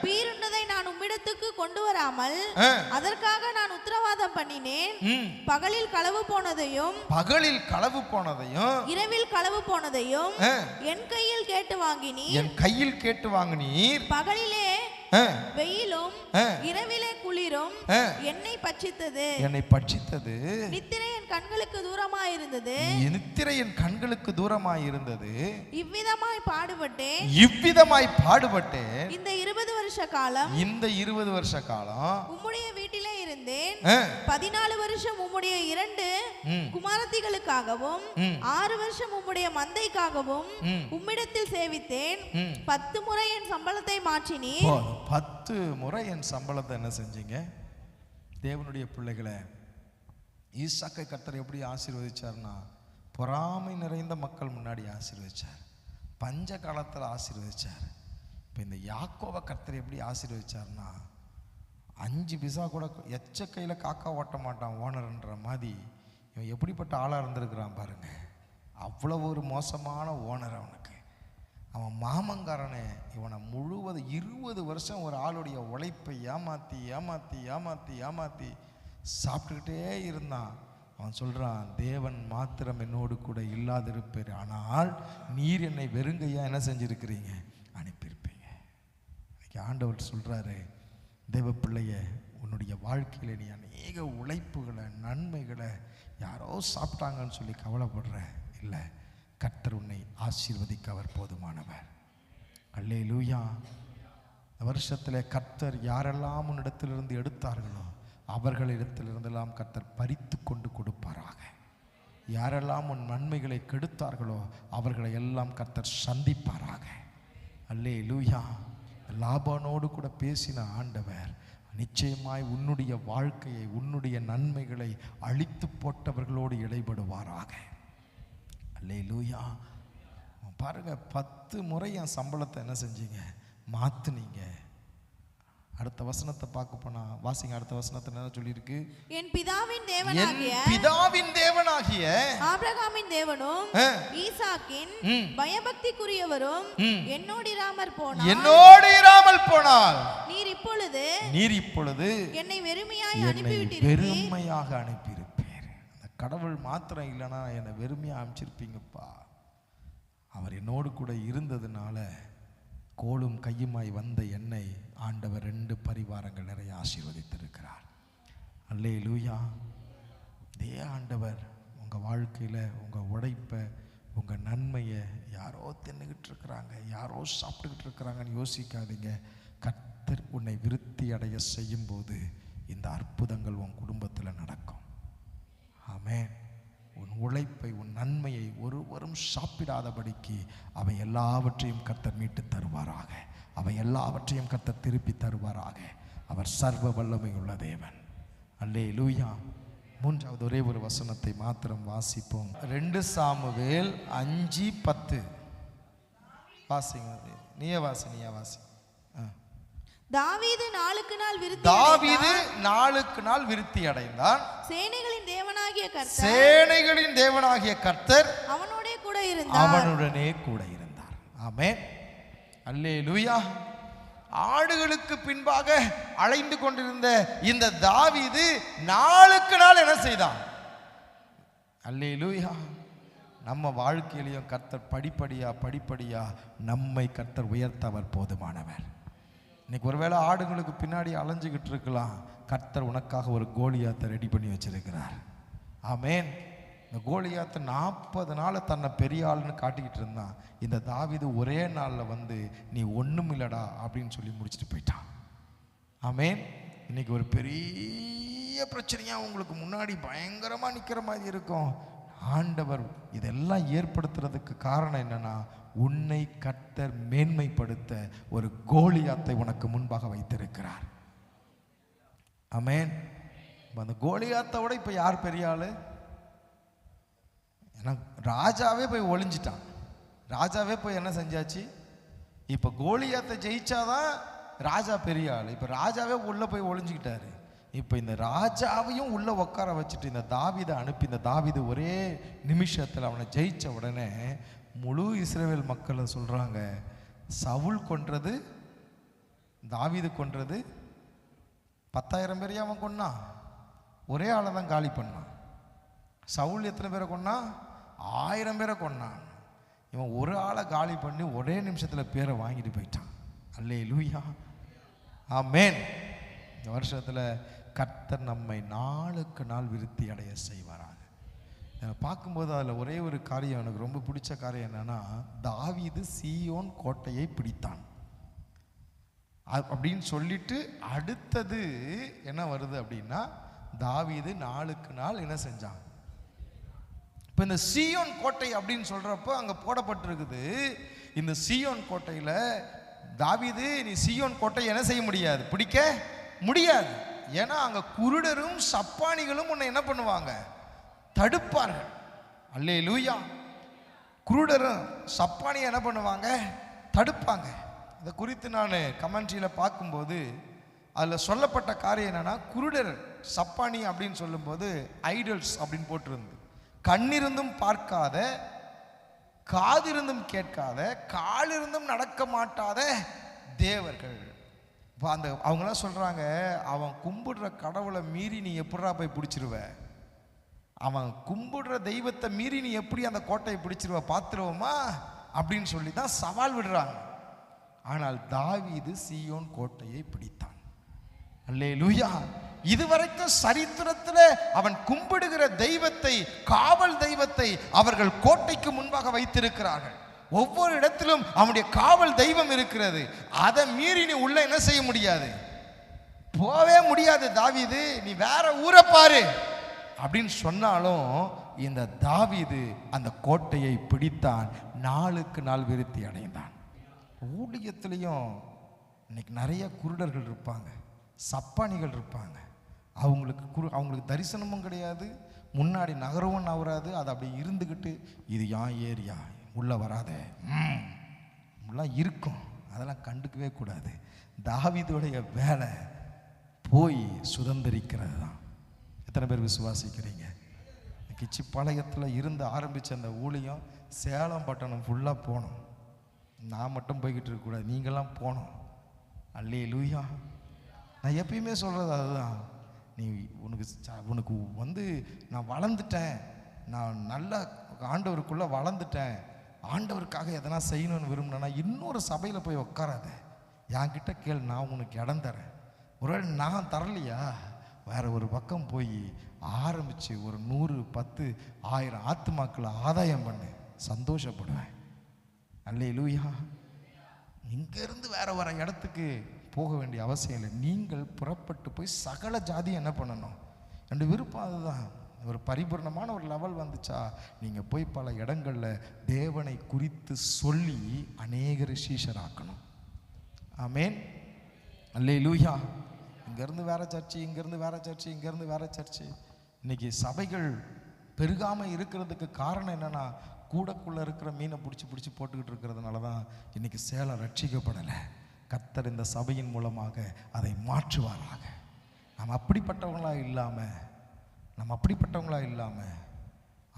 பீருண்டதை நான் உம்மிடத்துக்கு கொண்டு வராமல் அதற்காக நான் உத்தரவாதம் பண்ணினேன். பகலில் களவு போனதையும் இரவில் களவு போனதையும் என் கையில் கேட்டு வாங்கினீர். பகலிலே வெயிலும் இரவிலே குளிரும் என்னை பட்சித்தது. நித்திரை என் கண்களுக்கு தூரமாயிருந்தது. இவ்விதமாய் பாடுபட்டேன். இந்த 20 வருஷ காலம் உம்முடைய வீட்டிலே இருந்தேன். 14 வருஷம் உம்முடைய 2 குமாரத்திகளுக்காகவும் 6 வருஷம் உம்முடைய மந்தைக்காகவும் உம்மிடத்தில் சேவித்தேன். 10 முறை என் சம்பளத்தை மாற்றினீர். 10 முறை என் சம்பளத்தை என்ன செஞ்சீங்க? தேவனுடைய பிள்ளைகளை, ஈசாக்கை கர்த்தர் எப்படி ஆசீர்வதிச்சார்னா, பொறாமை நிறைந்த மக்கள் முன்னாடி ஆசீர்வதிச்சார், பஞ்ச காலத்தில் ஆசீர்வதிச்சார். இப்போ இந்த யாக்கோபை கர்த்தர் எப்படி ஆசீர்வதிச்சார்னா, 5 பிசா கூட எச்ச கையில் காக்கா ஓட்ட மாட்டான் ஓனர்ன்ற மாதிரி இவன் எப்படிப்பட்ட ஆளாக இருந்திருக்கிறான் பாருங்க. அவ்வளோ ஒரு மோசமான ஓனர் அவனுக்கு. அவன் மாமங்காரனே இவனை முழுவதும் 20 வருஷம் ஒரு ஆளுடைய உழைப்பை ஏமாத்தி சாப்பிட்டுக்கிட்டே இருந்தான். அவன் சொல்றான், தேவன் மாத்திரம் என்னோடு கூட இல்லாதிருப்பேர், ஆனால் நீர் என்னை வெறுங்கையா என்ன செஞ்சிருக்கிறீங்க? அனுப்பியிருப்பீங்க. இன்னைக்கு ஆண்டவர் சொல்றாரு, தேவ பிள்ளைய, உன்னுடைய வாழ்க்கையில நீ அநேக உழைப்புகளை நன்மைகளை யாரோ சாப்பிட்டாங்கன்னு சொல்லி கவலைப்படுற இல்லை, கர்த்தர் உன்னை ஆசீர்வதிக்க அவர் போதுமானவர். அல்லேலூயா. வருஷத்தில் கர்த்தர் யாரெல்லாம் உன்னிடத்திலிருந்து எடுத்தார்களோ அவர்களிடத்திலிருந்தெல்லாம் கர்த்தர் பறித்து கொண்டு கொடுப்பாராக. யாரெல்லாம் உன் நன்மைகளை கெடுத்தார்களோ அவர்களை எல்லாம் கர்த்தர் சந்திப்பாராக. அல்லேலூயா. லாபானோடு கூட பேசின ஆண்டவர் நிச்சயமாய் உன்னுடைய வாழ்க்கையை, உன்னுடைய நன்மைகளை அழித்து போட்டவர்களோடு இடைபடுவாராக. அல்லேலூயா. பாருங்க, 10 முறை என் சம்பளத்தை என்ன செஞ்சீங்க? மாத்துனீங்க. அடுத்த வசனத்தை பார்க்க போனா வாசிங்க. அடுத்த வசனத்தை என்ன சொல்லியிருக்கு? என் பிதாவின் தேவனாகிய ஆபிரகாமின் தேவனும் ஈசாக்கின் பயபக்திக்குரியவரும் என்னோடு இராமல் போனார். நீர் இப்பொழுது என்னை வெறுமையாக அனுப்பியிருப்பீர். அந்த கடவுள் மாத்திரம் இல்லைன்னா என்னை வெறுமையா அனுப்பிச்சிருப்பீங்கப்பா. அவர் என்னோடு கூட இருந்ததுனால கோலும் கையுமாய் வந்த என்னை ஆண்டவர் 2 பரிவாரங்கள் நிறைய ஆசீர்வதித்திருக்கிறார். அல்லேலூயா. இதே ஆண்டவர் உங்கள் வாழ்க்கையில் உங்கள் உழைப்பை, உங்கள் நன்மையை யாரோ தின்னுக்கிட்டு இருக்கிறாங்க, யாரோ சாப்பிட்டுக்கிட்டு இருக்கிறாங்கன்னு யோசிக்காதீங்க. கர்த்தர் உன்னை விருத்தி அடைய செய்யும் போது இந்த அற்புதங்கள் உன் குடும்பத்தில் நடக்கும். ஆமென். உன் உழைப்பை, உன் நன்மையை ஒருவரும் சாப்பிடாதபடிக்கு அவை எல்லாவற்றையும் கர்த்தர் மீட்டு தருவாராக. அவை எல்லாவற்றையும் கர்த்தர் திருப்பி தருவாராக. அவர் சர்வ வல்லமை உள்ள தேவன். அல்லேலூயா. 3வது ஒரே ஒரு வசனத்தை மாத்திரம் வாசிப்போம். 2 சாமுவேல் 5:10 வாசிங்க. நீயே வாசி. தாவீது நாளுக்கு நாள் விருத்தி அடைந்தான். சேனைகளின் தேவனாகிய கர்த்தர் அவனுடனே கூட இருந்தார். ஆமென். அல்லேலூயா. ஆடுகளுக்கு பின்பாக அலைந்து கொண்டிருந்த இந்த தாவீது நாளுக்கு நாள் என்ன செய்தான்? அல்லேலூயா. நம்ம வாழ்க்கையிலையும் கர்த்தர் படிப்படியா நம்மை கர்த்தர் உயர்த்தவர் போதுமானவர். இன்னைக்கு ஒருவேளை ஆடுகளுக்கு பின்னாடி அலைஞ்சுக்கிட்டு இருக்கலாம், கர்த்தர் உனக்காக ஒரு கோலியாத்தை ரெடி பண்ணி வச்சிருக்கிறார். ஆமென். இந்த கோலியாத்தை 40 நாள் தன்னை பெரிய ஆளுன்னு காட்டிக்கிட்டு இருந்தான். இந்த தாவீது ஒரே நாளில் வந்து நீ ஒன்றும் இல்லடா அப்படின்னு சொல்லி முடிச்சுட்டு போயிட்டான். ஆமென். இன்னைக்கு ஒரு பெரிய பிரச்சனையா உங்களுக்கு முன்னாடி பயங்கரமாக நிற்கிற மாதிரி இருக்கும். ஆண்டவர் இதெல்லாம் ஏற்படுத்துறதுக்கு காரணம் என்னன்னா, உன்னை கர்த்தர் மேன்மைப்படுத்த ஒரு கோலியாத்தை உனக்கு முன்பாக வைத்திருக்கிறார். ஆமென். அந்த கோலியாத்தை விட இப்ப யார் பெரிய ஆளு? ராஜாவே போய் ஒளிஞ்சிட்டான். ராஜாவே போய் என்ன செஞ்சாச்சு? இப்ப கோலியாத்தை ஜெயிச்சாதான் ராஜா பெரிய ஆள். இப்ப ராஜாவே உள்ள போய் ஒளிஞ்சுக்கிட்டாரு. இப்போ இந்த ராஜாவையும் உள்ள உட்கார வச்சுட்டு இந்த தாவீதை அனுப்பி, இந்த தாவீது ஒரே நிமிஷத்தில் அவனை ஜெயிச்ச உடனே முழு இஸ்ரவேல் மக்களை சொல்றாங்க, சவுல் கொன்றது, தாவீது கொன்றது 10,000 பேரையும் அவன் கொன்னான். ஒரே ஆளை தான் காலி பண்ணான். சவுல் எத்தனை பேரை கொன்னான்? 1000 பேரை கொன்னான். இவன் ஒரு ஆளை காலி பண்ணி ஒரே நிமிஷத்தில் பேரை வாங்கிட்டு போயிட்டான். அல்லேலூயா. ஆமென். இந்த வருஷத்தில் கர்த்தர் நம்மை நாளுக்கு நாள் விருத்தி அடைய செய்வாராக. பார்க்கும்போது அதில் ஒரே ஒரு காரியம் எனக்கு ரொம்ப பிடிச்ச காரியம் என்னன்னா, தாவீது சீயோன் கோட்டையை பிடித்தான் அப்படின்னு சொல்லிட்டு அடுத்தது என்ன வருது அப்படின்னா, தாவீது நாளுக்கு நாள் என்ன செஞ்சான்? இப்போ இந்த சீயோன் கோட்டை அப்படின்னு சொல்றப்போ அங்கே போடப்பட்டிருக்குது, இந்த சீயோன் கோட்டையில் தாவீது நீ சீயோன் கோட்டை என்ன செய்ய முடியாது, பிடிக்க முடியாது. ஏன்னா அங்க குருடரும் சப்பானிகளும் உன்னை என்ன பண்ணுவாங்க? தடுப்பார்கள். அல்லேலூயா. குருடரும் சப்பானியை என்ன பண்ணுவாங்க? தடுப்பாங்க. இதை குறித்து நான் கமெண்ட்ரியில் பார்க்கும்போது அதில் சொல்லப்பட்ட காரியம் என்னன்னா, குருடர் சப்பானி அப்படின்னு சொல்லும்போது ஐடல்ஸ் அப்படின்னு போட்டிருந்து, கண்ணிருந்தும் பார்க்காத, காதிருந்தும் கேட்காத, காலிருந்தும் நடக்க மாட்டாத தேவர்கள். இப்போ அந்த அவங்களாம் சொல்கிறாங்க, அவன் கும்பிடுற கடவுளை மீறி நீ எப்படா போய் பிடிச்சிருவ? அவன் கும்பிடுற தெய்வத்தை மீறி நீ எப்படி அந்த கோட்டையை பிடிச்சிருவ? பார்த்துருவோமா அப்படின்னு சொல்லி தான் சவால் விடுறாங்க. ஆனால் தாவீது சீயோன் கோட்டையை பிடித்தான். அல்லேலூயா. இதுவரைக்கும் சரித்திரத்தில் அவன் கும்பிடுகிற தெய்வத்தை, காவல் தெய்வத்தை அவர்கள் கோட்டைக்கு முன்பாக வைத்திருக்கிறார்கள். ஒவ்வொரு இடத்திலும் அவனுடைய காவல் தெய்வம் இருக்கிறது. அதை மீறி நீ உள்ள என்ன செய்ய முடியாது, போவே முடியாது. தாவீது நீ வேற ஊரை பாரு அப்படின்னு சொன்னாலும் இந்த தாவீது அந்த கோட்டையை பிடித்தான். நாளுக்கு நாள் விருத்தி அடைந்தான். ஊழியத்திலையும் இன்னைக்கு நிறைய குருடர்கள் இருப்பாங்க, சப்பானிகள் இருப்பாங்க. அவங்களுக்கு தரிசனமும் கிடையாது, முன்னாடி நகரவும் நகராது. அது அப்படி இருந்துக்கிட்டு இது யான் ஏரியா உள்ள வராத எல்லாம் இருக்கும், அதெல்லாம் கண்டுக்கவே கூடாது. தாவீதுடைய வேலை போய் சுதந்திரிக்கிறது தான். எத்தனை பேர் விசுவாசிக்கிறீங்க? கிச்சிப்பாளையத்தில் இருந்து ஆரம்பித்த அந்த ஊழியம் சேலம் பட்டணம் ஃபுல்லாக போனோம். நான் மட்டும் போய்கிட்டு இருக்கக்கூடாது, நீங்களாம் போனோம். அல்லேலூயா. நான் எப்பயுமே சொல்கிறது அதுதான். நீ உனக்கு வந்து நான் வளர்ந்துட்டேன், நான் நல்ல ஆண்டவருக்குள்ளே வளர்ந்துட்டேன், ஆண்டவருக்காக எதனா செய்யணும்னு விரும்பினா இன்னொரு சபையில் போய் உட்காராத, என்கிட்ட கேள், நான் உனக்கு இடம் தரேன். ஒருவேளை நான் தரலையா, வேற ஒரு பக்கம் போய் ஆரம்பித்து ஒரு 100, 10, 1000 ஆத்துமாக்களை ஆதாயம் பண்ணு, சந்தோஷப்படுவேன். அல்லேலூயா. இங்கேருந்து வேற இடத்துக்கு போக வேண்டிய அவசியம் இல்லை. நீங்கள் புறப்பட்டு போய் சகல ஜாதி என்ன பண்ணணும்? ரெண்டு விருப்பம் அதுதான். ஒரு பரிபூர்ணமான ஒரு லெவல் வந்துச்சா நீங்கள் போய் பல இடங்களில் தேவனை குறித்து சொல்லி அநேகரை சீஷராக்கணும். ஆமேன். அல்லேலூயா. இங்கேருந்து வேற சர்ச்சு, இங்கேருந்து வேற சர்ச்சு, இங்கேருந்து வேற சர்ச்சு. இன்னைக்கு சபைகள் பெருகாமல் இருக்கிறதுக்கு காரணம் என்னன்னா, கூடக்குள்ளே இருக்கிற மீனை பிடிச்சி போட்டுக்கிட்டு இருக்கிறதுனால தான் இன்னைக்கு சேலம் ரட்சிக்கப்படலை. கர்த்தர் இந்த சபையின் மூலமாக அதை மாற்றுவாராக. நம்ம அப்படிப்பட்டவங்களாக இல்லாமல்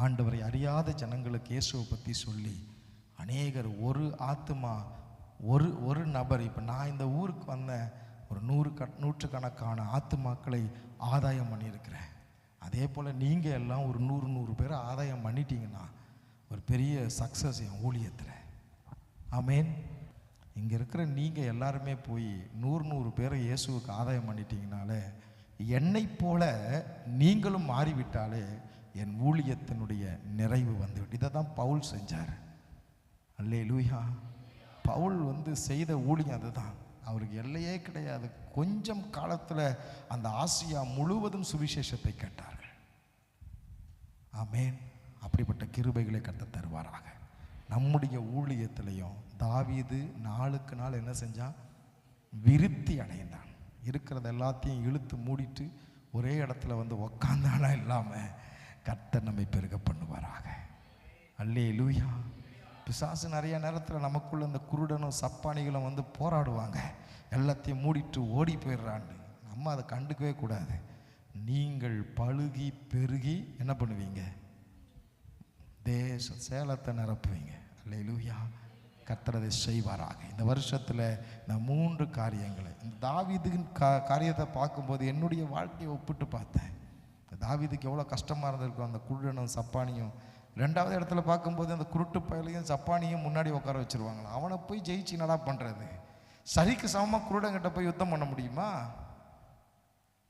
ஆண்டவரை அறியாத ஜனங்களுக்கு இயேசுவை பற்றி சொல்லி அநேகர் ஒரு ஆத்துமா ஒரு நபர், இப்போ நான் இந்த ஊருக்கு வந்தேன், ஒரு நூற்றுக்கணக்கான ஆத்துமாக்களை ஆதாயம் பண்ணியிருக்கிறேன். அதே போல் நீங்கள் எல்லாம் ஒரு 100 பேரை ஆதாயம் பண்ணிட்டீங்கன்னா ஒரு பெரிய சக்ஸஸ் என் ஊழியத்தில். ஆமேன். இங்கே இருக்கிற நீங்கள் எல்லாருமே போய் 100 பேரை இயேசுவுக்கு ஆதாயம் பண்ணிட்டீங்கனாலே, என்னை போல நீங்களும் மாறிவிட்டாலே என் ஊழியத்தினுடைய நிறைவு வந்துவிட்டு. இதை தான் பவுல் செஞ்சார். அல்லேலூயா. பவுல் செய்த ஊழியம் அதுதான். அவருக்கு எல்லையே கிடையாது. கொஞ்சம் காலத்தில் அந்த ஆசியா முழுவதும் சுவிசேஷத்தை கேட்டார்கள். ஆமேன். அப்படிப்பட்ட கிருபைகளை கர்த்தர் தருவாராக. நம்முடைய ஊழியத்திலையும் தாவீது நாளுக்கு நாள் என்ன செஞ்சான்? விருத்தி அடைந்தான். இருக்கிறது எல்லாத்தையும் இழுத்து மூடிட்டு ஒரே இடத்துல உக்காந்தானா இல்லாமல் கர்த்தர் நம்மை பெருக பண்ணுவாராக. அல்லேலூயா. பிசாசு நிறைய நேரத்தில் நமக்குள்ள இந்த குருடனும் சப்பானிகளும் போராடுவாங்க. எல்லாத்தையும் மூடிட்டு ஓடி போயிடுறான்னு. நம்ம அதை கண்டுக்கவே கூடாது. நீங்கள் பழுகி பெருகி என்ன பண்ணுவீங்க? சேலத்தை நிரப்புவீங்க. அல்லேலூயா. கர்த்தர் அதை செய்வாராக. இந்த வருஷத்தில் இந்த 3 காரியங்களை, இந்த தாவீதுவின் காரியத்தை பார்க்கும்போது என்னுடைய வாழ்க்கையை ஒப்பிட்டு பார்த்தேன். தாவீதுக்கு எவ்வளோ கஷ்டமாக இருந்திருக்கும் அந்த குருடனும் சப்பானியும். 2வது இடத்துல பார்க்கும்போது அந்த குருட்டு பயலையும் சப்பானியும் முன்னாடி உட்கார வச்சுருவாங்களா. அவனை போய் ஜெயிச்சு நடா பண்ணுறது. சரிக்கு சமமாக குருடங்கிட்ட போய் யுத்தம் பண்ண முடியுமா?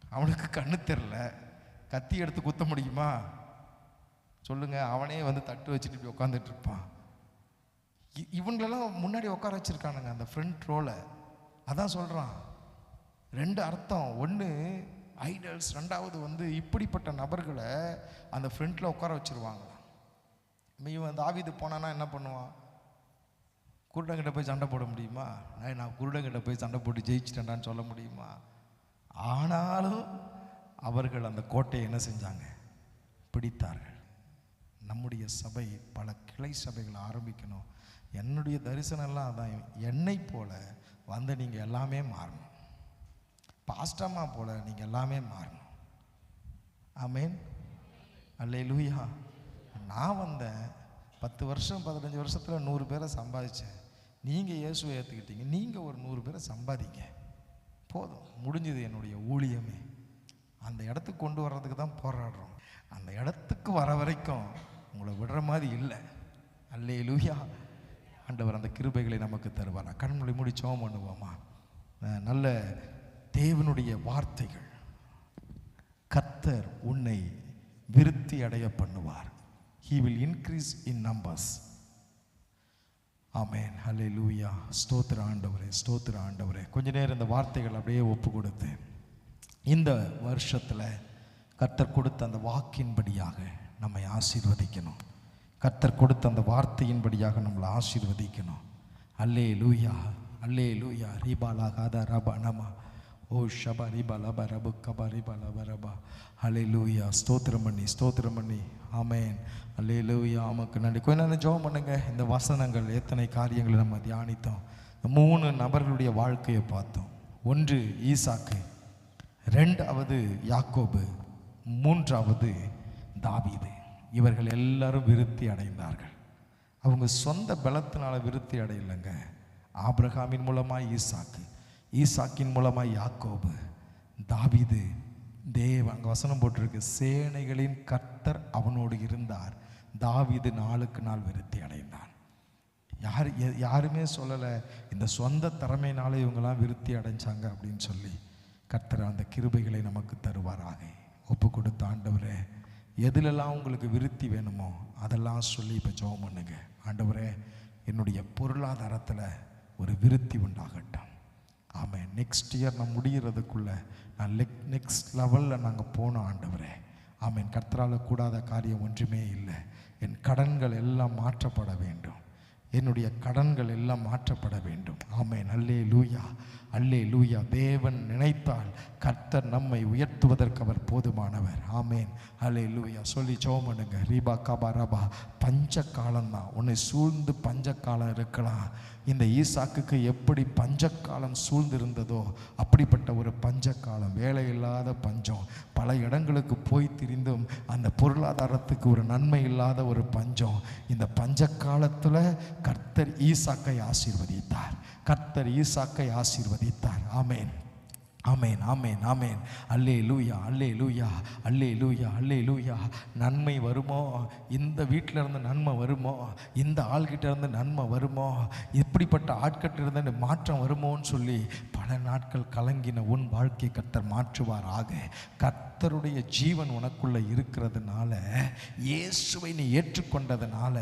அவனுக்கு கண்ணு தெரில, கத்தி எடுத்து குத்த முடியுமா சொல்லுங்க? அவனே தட்டு வச்சுட்டு இப்படி உட்காந்துட்டு இருப்பான். இவங்களெல்லாம் முன்னாடி உட்கார வச்சுருக்கானுங்க அந்த ஃப்ரண்ட் ரோலை. அதான் சொல்கிறான். 2 அர்த்தம். ஒன்று ஐடல்ஸ், 2வது இப்படிப்பட்ட நபர்களை அந்த ஃப்ரண்ட்டில் உட்கார வச்சுருவாங்களாம். இவன் தாவீது போனான்னா என்ன பண்ணுவான்? குருடங்கிட்ட போய் சண்டை போட முடியுமா? நான் குருடங்கிட்ட போய் சண்டை போட்டு ஜெயிச்சிட்டேன்டான்னு சொல்ல முடியுமா? ஆனாலும் அவர்கள் அந்த கோட்டையை என்ன செஞ்சாங்க? பிடித்தார்கள். நம்முடைய சபை பல கிளை சபைகளை ஆரம்பிக்கணும். என்னுடைய தரிசனம்லாம் அதான். என்னை போல நீங்கள் எல்லாமே மாறணும். பாஸ்டமா போல நீங்கள் எல்லாமே மாறணும். ஆமேன். அல்லேலூயா. நான் 10 வருஷம் 15 வருஷத்தில் 100 பேரை சம்பாதிச்சேன். நீங்கள் இயேசுவை ஏற்றுக்கிட்டீங்க. நீங்கள் ஒரு 100 பேரை சம்பாதிங்க, போதும், முடிஞ்சது என்னுடைய ஊழியமே. அந்த இடத்துக்கு கொண்டு வர்றதுக்கு தான் போராடுறோம். அந்த இடத்துக்கு வர வரைக்கும் உங்களை விடுற மாதிரி இல்லை. அல்லேலூயா. ஆண்டவர் அந்த கிருபைகளை நமக்கு தருவார். கண்மொழி மூடி ஜெபம் பண்ணுவோமா? நல்ல தேவனுடைய வார்த்தைகள். கர்த்தர் உன்னை விருத்தி அடைய பண்ணுவார். He will increase in numbers. ஆமென். ஹல்லேலூயா. ஸ்தோத்திர ஆண்டவரே, ஸ்தோத்திர ஆண்டவரே. கொஞ்ச நேரம் இந்த வார்த்தைகள் அப்படியே ஒப்பு கொடுத்து, இந்த வருஷத்தில் கர்த்தர் கொடுத்த அந்த வாக்கின்படியாக நம்மை ஆசீர்வதிக்கணும். கர்த்தர் கொடுத்த அந்த வார்த்தையின்படியாக நம்மளை ஆசீர்வதிக்கணும். அல்லேலூயா, அல்லேலூயா. ரீபாலா காதா ரபா நமா ஓ ஷபா ரிபா லபா ரபு கபா ரிபா லபா ரபா. அல்லேலூயா. ஸ்தோத்திரம் பண்ணி, ஸ்தோத்திரம் பண்ணி. ஆமேன். அல்லேலூயா. ஆமாக்கு நன்றி. கொஞ்ச நேரம் ஜெபம் பண்ணுங்க. இந்த வசனங்கள் எத்தனை காரியங்களை நம்ம தியானித்தோம். 3 நபர்களுடைய வாழ்க்கையை பார்த்தோம். 1 ஈசாக்கு, 2வது யாக்கோபு, 3வது தாவீது. இவர்கள் எல்லாரும் விருத்தி அடைந்தார்கள். அவங்க சொந்த பலத்தினால விருத்தி அடையலைங்க. ஆபிரகாமின் மூலமாய் ஈசாக்கு, ஈசாக்கின் மூலமாய் யாக்கோபு, தாவீது அங்கே வசனம் போட்டிருக்கு, சேனைகளின் கர்த்தர் அவனோடு இருந்தார். தாவீது நாளுக்கு நாள் விருத்தி அடைந்தான். யாருமே சொல்லலை இந்த சொந்த திறமையினால இவங்கெல்லாம் விருத்தி அடைஞ்சாங்க அப்படின்னு சொல்லி. கர்த்தர் அந்த கிருபைகளை நமக்கு தருவாராக. ஒப்பு கொடுத்த ஆண்டவரே, எதுலெல்லாம் உங்களுக்கு விருத்தி வேணுமோ அதெல்லாம் சொல்லி இப்போ ஜெபம் பண்ணுங்க. ஆண்டவரே, என்னுடைய பொருளாதாரத்தில் ஒரு விருத்தி உண்டாகட்டும். ஆமாம், நெக்ஸ்ட் இயர் நான் முடிகிறதுக்குள்ளே நான் நெக்ஸ்ட் லெவலில் நாங்கள் போனோம் ஆண்டவரே. ஆமேன். கர்த்தரால் கூடாத காரியம் ஒன்றுமே இல்லை. என் கடன்கள் எல்லாம் மாற்றப்பட வேண்டும். என்னுடைய கடன்கள் எல்லாம் மாற்றப்பட வேண்டும். ஆமென். அல்லேலூயா, அல்லேலூயா. தேவன் நினைத்தால் கர்த்தர் நம்மை உயர்த்துவதற்கு அவர் போதுமானவர். ஆமென். அல்லேலூயா. சொல்லி ஜெபம் பண்ணுங்க. ரீபா காபா ரபா. பஞ்ச காலம்தான் உன்னை சூழ்ந்து பஞ்சக்காலம் இருக்கலாம். இந்த ஈசாக்குக்கு எப்படி பஞ்சக்காலம் சூழ்ந்திருந்ததோ அப்படிப்பட்ட ஒரு பஞ்சக்காலம், வேலை இல்லாத பஞ்சம், பல இடங்களுக்கு போய் திரிந்தும் அந்த பொருளாதாரத்துக்கு ஒரு நன்மை இல்லாத ஒரு பஞ்சம். இந்த பஞ்ச காலத்தில் கர்த்தர் ஈசாக்கை ஆசீர்வதித்தார். கர்த்தர் ஈசாக்கை ஆசீர்வதித்தார். ஆமென், ஆமென், ஆமென், ஆமென். அல்லேலூயா, அல்லேலூயா, அல்லேலூயா, அல்லேலூயா. நன்மை வருமோ, இந்த வீட்டில் இருந்து நன்மை வருமோ, இந்த ஆள்கிட்ட இருந்து நன்மை வருமோ, இப்படிப்பட்ட ஆட்கிட்ட இருந்து மாற்றம் வருமோன்னு சொல்லி பல நாட்கள் கலங்கின உன் வாழ்க்கை கர்த்தர் மாற்றுவாராக. கர்த்தருடைய ஜீவன் உனக்குள்ள இருக்கிறதுனால, இயேசுவை நீ ஏற்றுக்கொண்டதுனால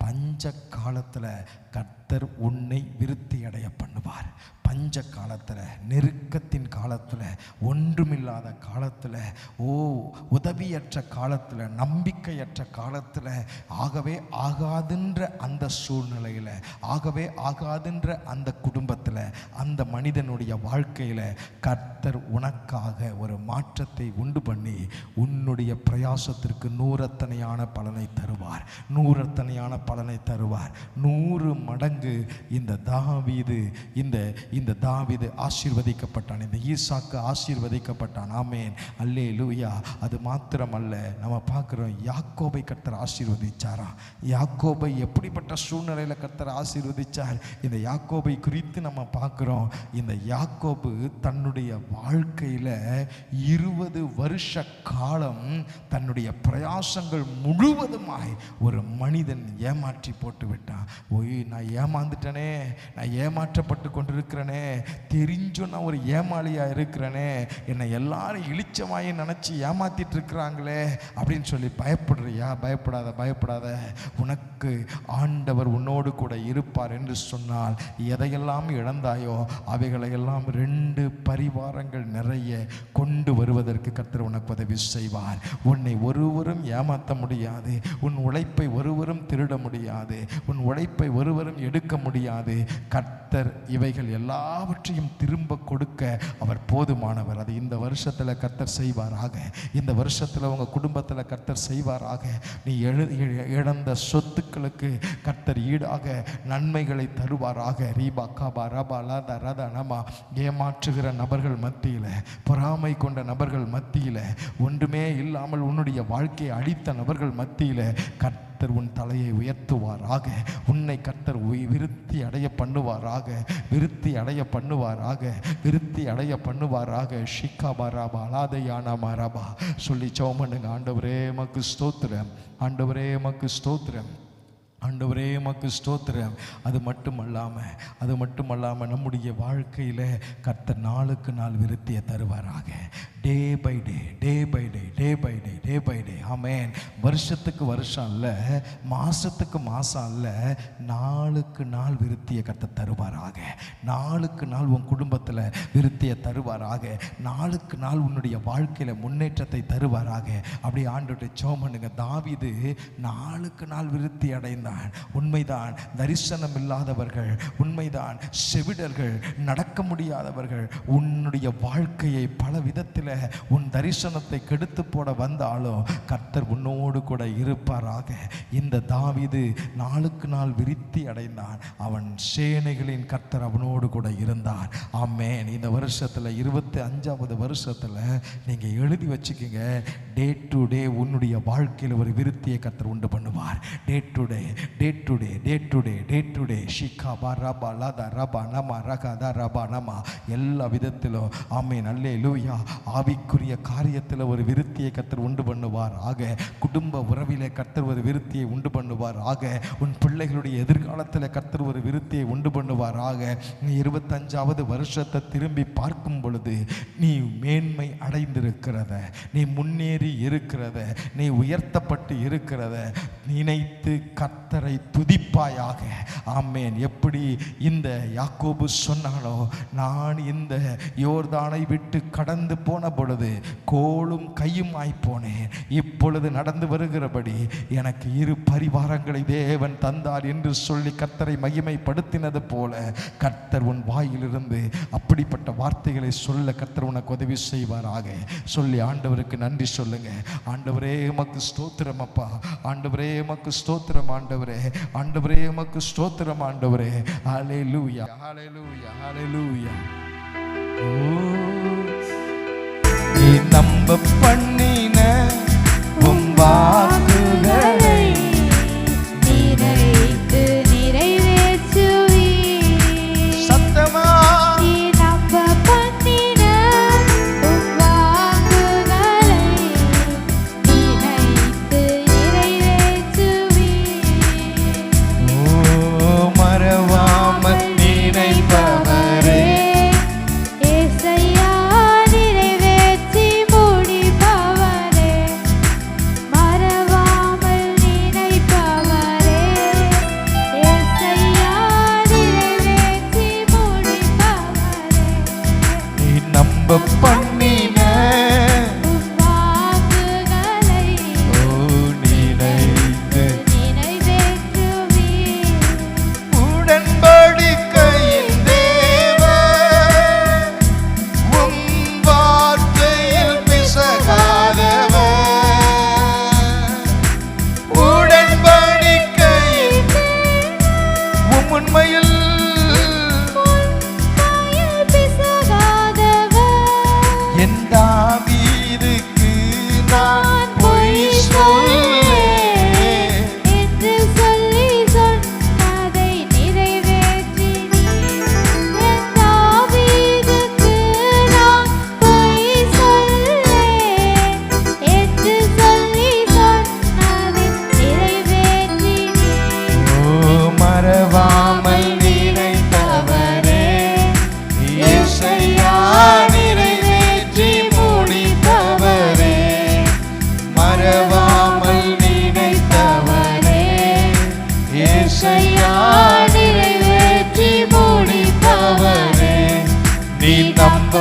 பஞ்ச காலத்தில் கர்த்தர் உன்னை விருத்தி அடைய பண்ணுவார். பஞ்ச காலத்தில், நெருக்கத்தின் காலத்தில், ஒன்றுமில்லாத காலத்தில், உதவியற்ற காலத்தில், நம்பிக்கையற்ற காலத்தில், ஆகவே ஆகாதுன்ற அந்த சூழ்நிலையில், ஆகவே ஆகாதுன்ற அந்த குடும்பத்தில், அந்த மனிதனுடைய வாழ்க்கையில் கர்த்தர் உனக்காக ஒரு மாற்றத்தை உண்டு பண்ணி உன்னுடைய பிரயாசத்திற்கு நூறத்தனையான பலனை தருவார். நூறத்தனையான பலனை தருவார். 100 மடங்கு இந்த தாவீது இந்த தாவீது ஆசீர்வதிக்கப்பட்டான். இந்த ஈசாக்கு ஆசீர்வதிக்கப்பட்டான். ஆமென், அல்லேலூயா. அது மாத்திரமல்ல, நம்ம பார்க்குறோம் யாக்கோபை கர்த்தர் ஆசீர்வதிச்சாராம். யாக்கோபை எப்படிப்பட்ட சூழ்நிலையில் கர்த்தர் ஆசீர்வதிச்சார், இந்த யாக்கோபை குறித்து நம்ம பார்க்குறோம். இந்த யாக்கோபு தன்னுடைய வாழ்க்கையில் 20 வருஷ காலம் தன்னுடைய பிரயாசங்கள் முழுவதுமாய் ஒரு மனிதன் ஏமாற்றி போட்டு விட்டான். ஓய், நான் ஏமாந்துட்டனே, நான் ஏமாற்றப்பட்டு கொண்டிருக்கிறேனே, தெரிஞ்சும் நான் ஒரு ஏமாளியாக இருக்கிறேனே, என்னை எல்லாரும் இழிச்சமாயி நினச்சி ஏமாத்திட்டு இருக்கிறாங்களே அப்படின்னு சொல்லி பயப்படுறியா? பயப்படாத, பயப்படாத. உனக்கு ஆண்டவர் உன்னோடு கூட இருப்பார் என்று சொன்னால் எதையெல்லாம் இழந்தாயோ அவைகளையெல்லாம் 2 பரிவாரங்கள் நிறைய கொண்டு வருவதற்கு கர்த்தர் உனக்கு உதவி செய்வார். உன்னை ஒருவரும் ஏமாற்ற முடியாது. உன் உழைப்பை ஒருவரும் திருட முடியாது. உன் உழைப்பை ஒருவரும் எடுக்க முடியாது. கர்த்தர் இவைகள் எல்லாவற்றையும் திரும்ப கொடுக்க அவர் போதுமானவர். அது இந்த வருஷத்தில் கர்த்தர் செய்வாராக. இந்த வருஷத்தில் உங்கள் குடும்பத்தில் கர்த்தர் செய்வாராக. நீ இழந்த சொத்துக்களுக்கு கர்த்தர் ஈடாக நன்மைகளை தருவாராக. ரீபா காபா ரபா லத ரத நமா. ஏமாற்றுகிற நபர்கள் மத்தியில், பொறாமை கொண்ட நபர்கள் மத்தியில், ஒன்றுமே இல்லாமல் உன்னுடைய வாழ்க்கையை அழித்த நபர்கள் மத்தியில் கர்த்தர் உன் தலையை உயர்த்துவாராக. உன்னை கர்த்தர் விருத்தி அடைய பண்ணுவாராக. விருத்தி அடைய பண்ணுவாராக. விருத்தி அடைய பண்ணுவாராக. ஷிகாபாராபா அலாதையான மாராபா சொல்லி ஜெபம் பண்ணுங்க. ஆண்டவரே மக்கு ஸ்தோத்திரம், ஆண்டவரே மக்கு ஸ்தோத்திரம், ஆண்டவரே மக்கு ஸ்தோத்திரம். அது மட்டுமல்லாமல் நம்முடைய வாழ்க்கையில் கர்த்தர் நாளுக்கு நாள் விருத்தியை தருவாராக. Day by day, day by day, day by day, day by day. ஆமென். வருஷத்துக்கு வருஷம் இல்லை, மாதத்துக்கு மாதம் இல்லை, நாளுக்கு நாள் விருத்தியை கர்த்தர் தருவாராக. நாளுக்கு நாள் உன் குடும்பத்தில் விருத்தியை தருவாராக. நாளுக்கு நாள் உன்னுடைய வாழ்க்கையில் முன்னேற்றத்தை தருவாராக. அப்படி ஆண்டவர்கிட்ட ஜெபம் பண்ணுங்க. தாவீது நாளுக்கு நாள் விருத்தி அடைந்தான். உண்மைதான், தரிசனம் இல்லாதவர்கள், உண்மைதான், செவிடர்கள், நடக்க முடியாதவர்கள் உன்னுடைய வாழ்க்கையை பல விதத்தில் உன் தரிசனத்தை கெடுத்து போட வந்தாலும் கர்த்தர் உன்னோடு கூட இருப்பாராக. இந்த தாவீது நாளுக்கு நாள் விருத்தி அடைந்தான். அவன் சேனைகளின் கர்த்தர் அவனோடு கூட இருந்தார். ஆமென். இந்த வருஷத்தில் 25வது வருஷத்தில் நீங்கள் எழுதி வச்சுக்கோங்க. டே டு டே உன்னுடைய வாழ்க்கையில் ஒரு விருத்தியை கர்த்தர் உண்டு பண்ணுவார். Day to day, day to day, day to day, day to day. ஷிகா ரபா லதா ரபா நமா ரகதா ரபா நமா. எல்லா விதத்திலும் ஆமென், அல்லேலூயா. ஆவிக்குரிய காரியத்தில் ஒரு விருத்தியை கர்த்தர் உண்டு பண்ணுவார் ஆக. குடும்ப உறவிலே கர்த்தர் ஒரு விருத்தியை உண்டு பண்ணுவார் ஆக. உன் பிள்ளைகளுடைய எதிர்காலத்தில் கர்த்தர் ஒரு விருத்தியை உண்டு பண்ணுவார் ஆக. நீ 25வது வருஷத்தை திரும்பி பார்க்கும் பொழுது நீ மேன்மை அடைந்திருக்கிறத, நீ முன்னேறி இருக்கிறத, நீ உயர்த்தப்பட்டு இருக்கிறத நினைத்து கர்த்தரை துதிப்பாயாக. ஆமென். எப்படி இந்த யாக்கோபு சொன்னானோ, நான் இந்த யோர்தானை விட்டு கடந்து போன பொழுது கோலும் கையுமாய் போனேன். இப்பொழுது நடந்து வருகிறபடி எனக்கு 2 பரிவாரங்களை தேவன் தந்தார் என்று சொல்லி கர்த்தரை மகிமைப்படுத்தினது போல கர்த்தர் உன் வாயிலிருந்து அப்படிப்பட்ட வார்த்தைகளை சொல்ல கர்த்தர் உனக்கு உதவி செய்வாராக. சொல்லி ஆண்டவருக்கு நன்றி சொல்லுங்க. ஆண்டவரே உமக்கு ஸ்தோத்திரம் அப்பா, ஆண்டவரே உமக்கு ஸ்தோத்திரம் ஆண்டவரே, ஆண்டவரே உமக்கு ஸ்தோத்திரம் ஆண்டவரே. ஹல்லேலூயா ஹல்லேலூயா ஹல்லேலூயா. நீ நம்ப பண்ணின உம் வாக்குகளை நினைத்து நிறைவேற்றுவீர். சத்தமா நீ நம்ப பண்ணின உம் வாக்குகளை நினைத்து நிறைவேற்றுவீர். ஓ மறவாமல் நினைப்பவரே, ஏசையா நிறைவேற்றி முடிப்பவரே, மறவாமல் நினைப்பவரே, ஏசையா நிறைவேற்றி முடிப்பவரே. நீ நம்ப பண்ணின உம் வாக்குகளை ஓ நினைத்து நிறைவேற்றுவீர். உடன்படிக்கையின் தேவன், உம் வார்த்தையில் பிசகாதவர். உடன்படிக்கையின் உம் உண்மையில் உண்மையில் பிசகாதவர். என் தாவீதுக்கு நான் பொய் சொல்லேன். என்று சொல்லி சொன்னதை நிறைவேற்றினீர். என் தாவீதுக்கு நான் பொய் சொல்லேன். என்று சொல்லி சொன்னதை நிறைவேற்றினீர். ஓ மறவாமல் நினைத்தவரே, ஏசையா நிறைவேற்றி முடித்தவரே. மறவாமல் நினைத்தவரே, ஏசையா நிறைவேற்றி முடித்தவரே. நீ நம்ப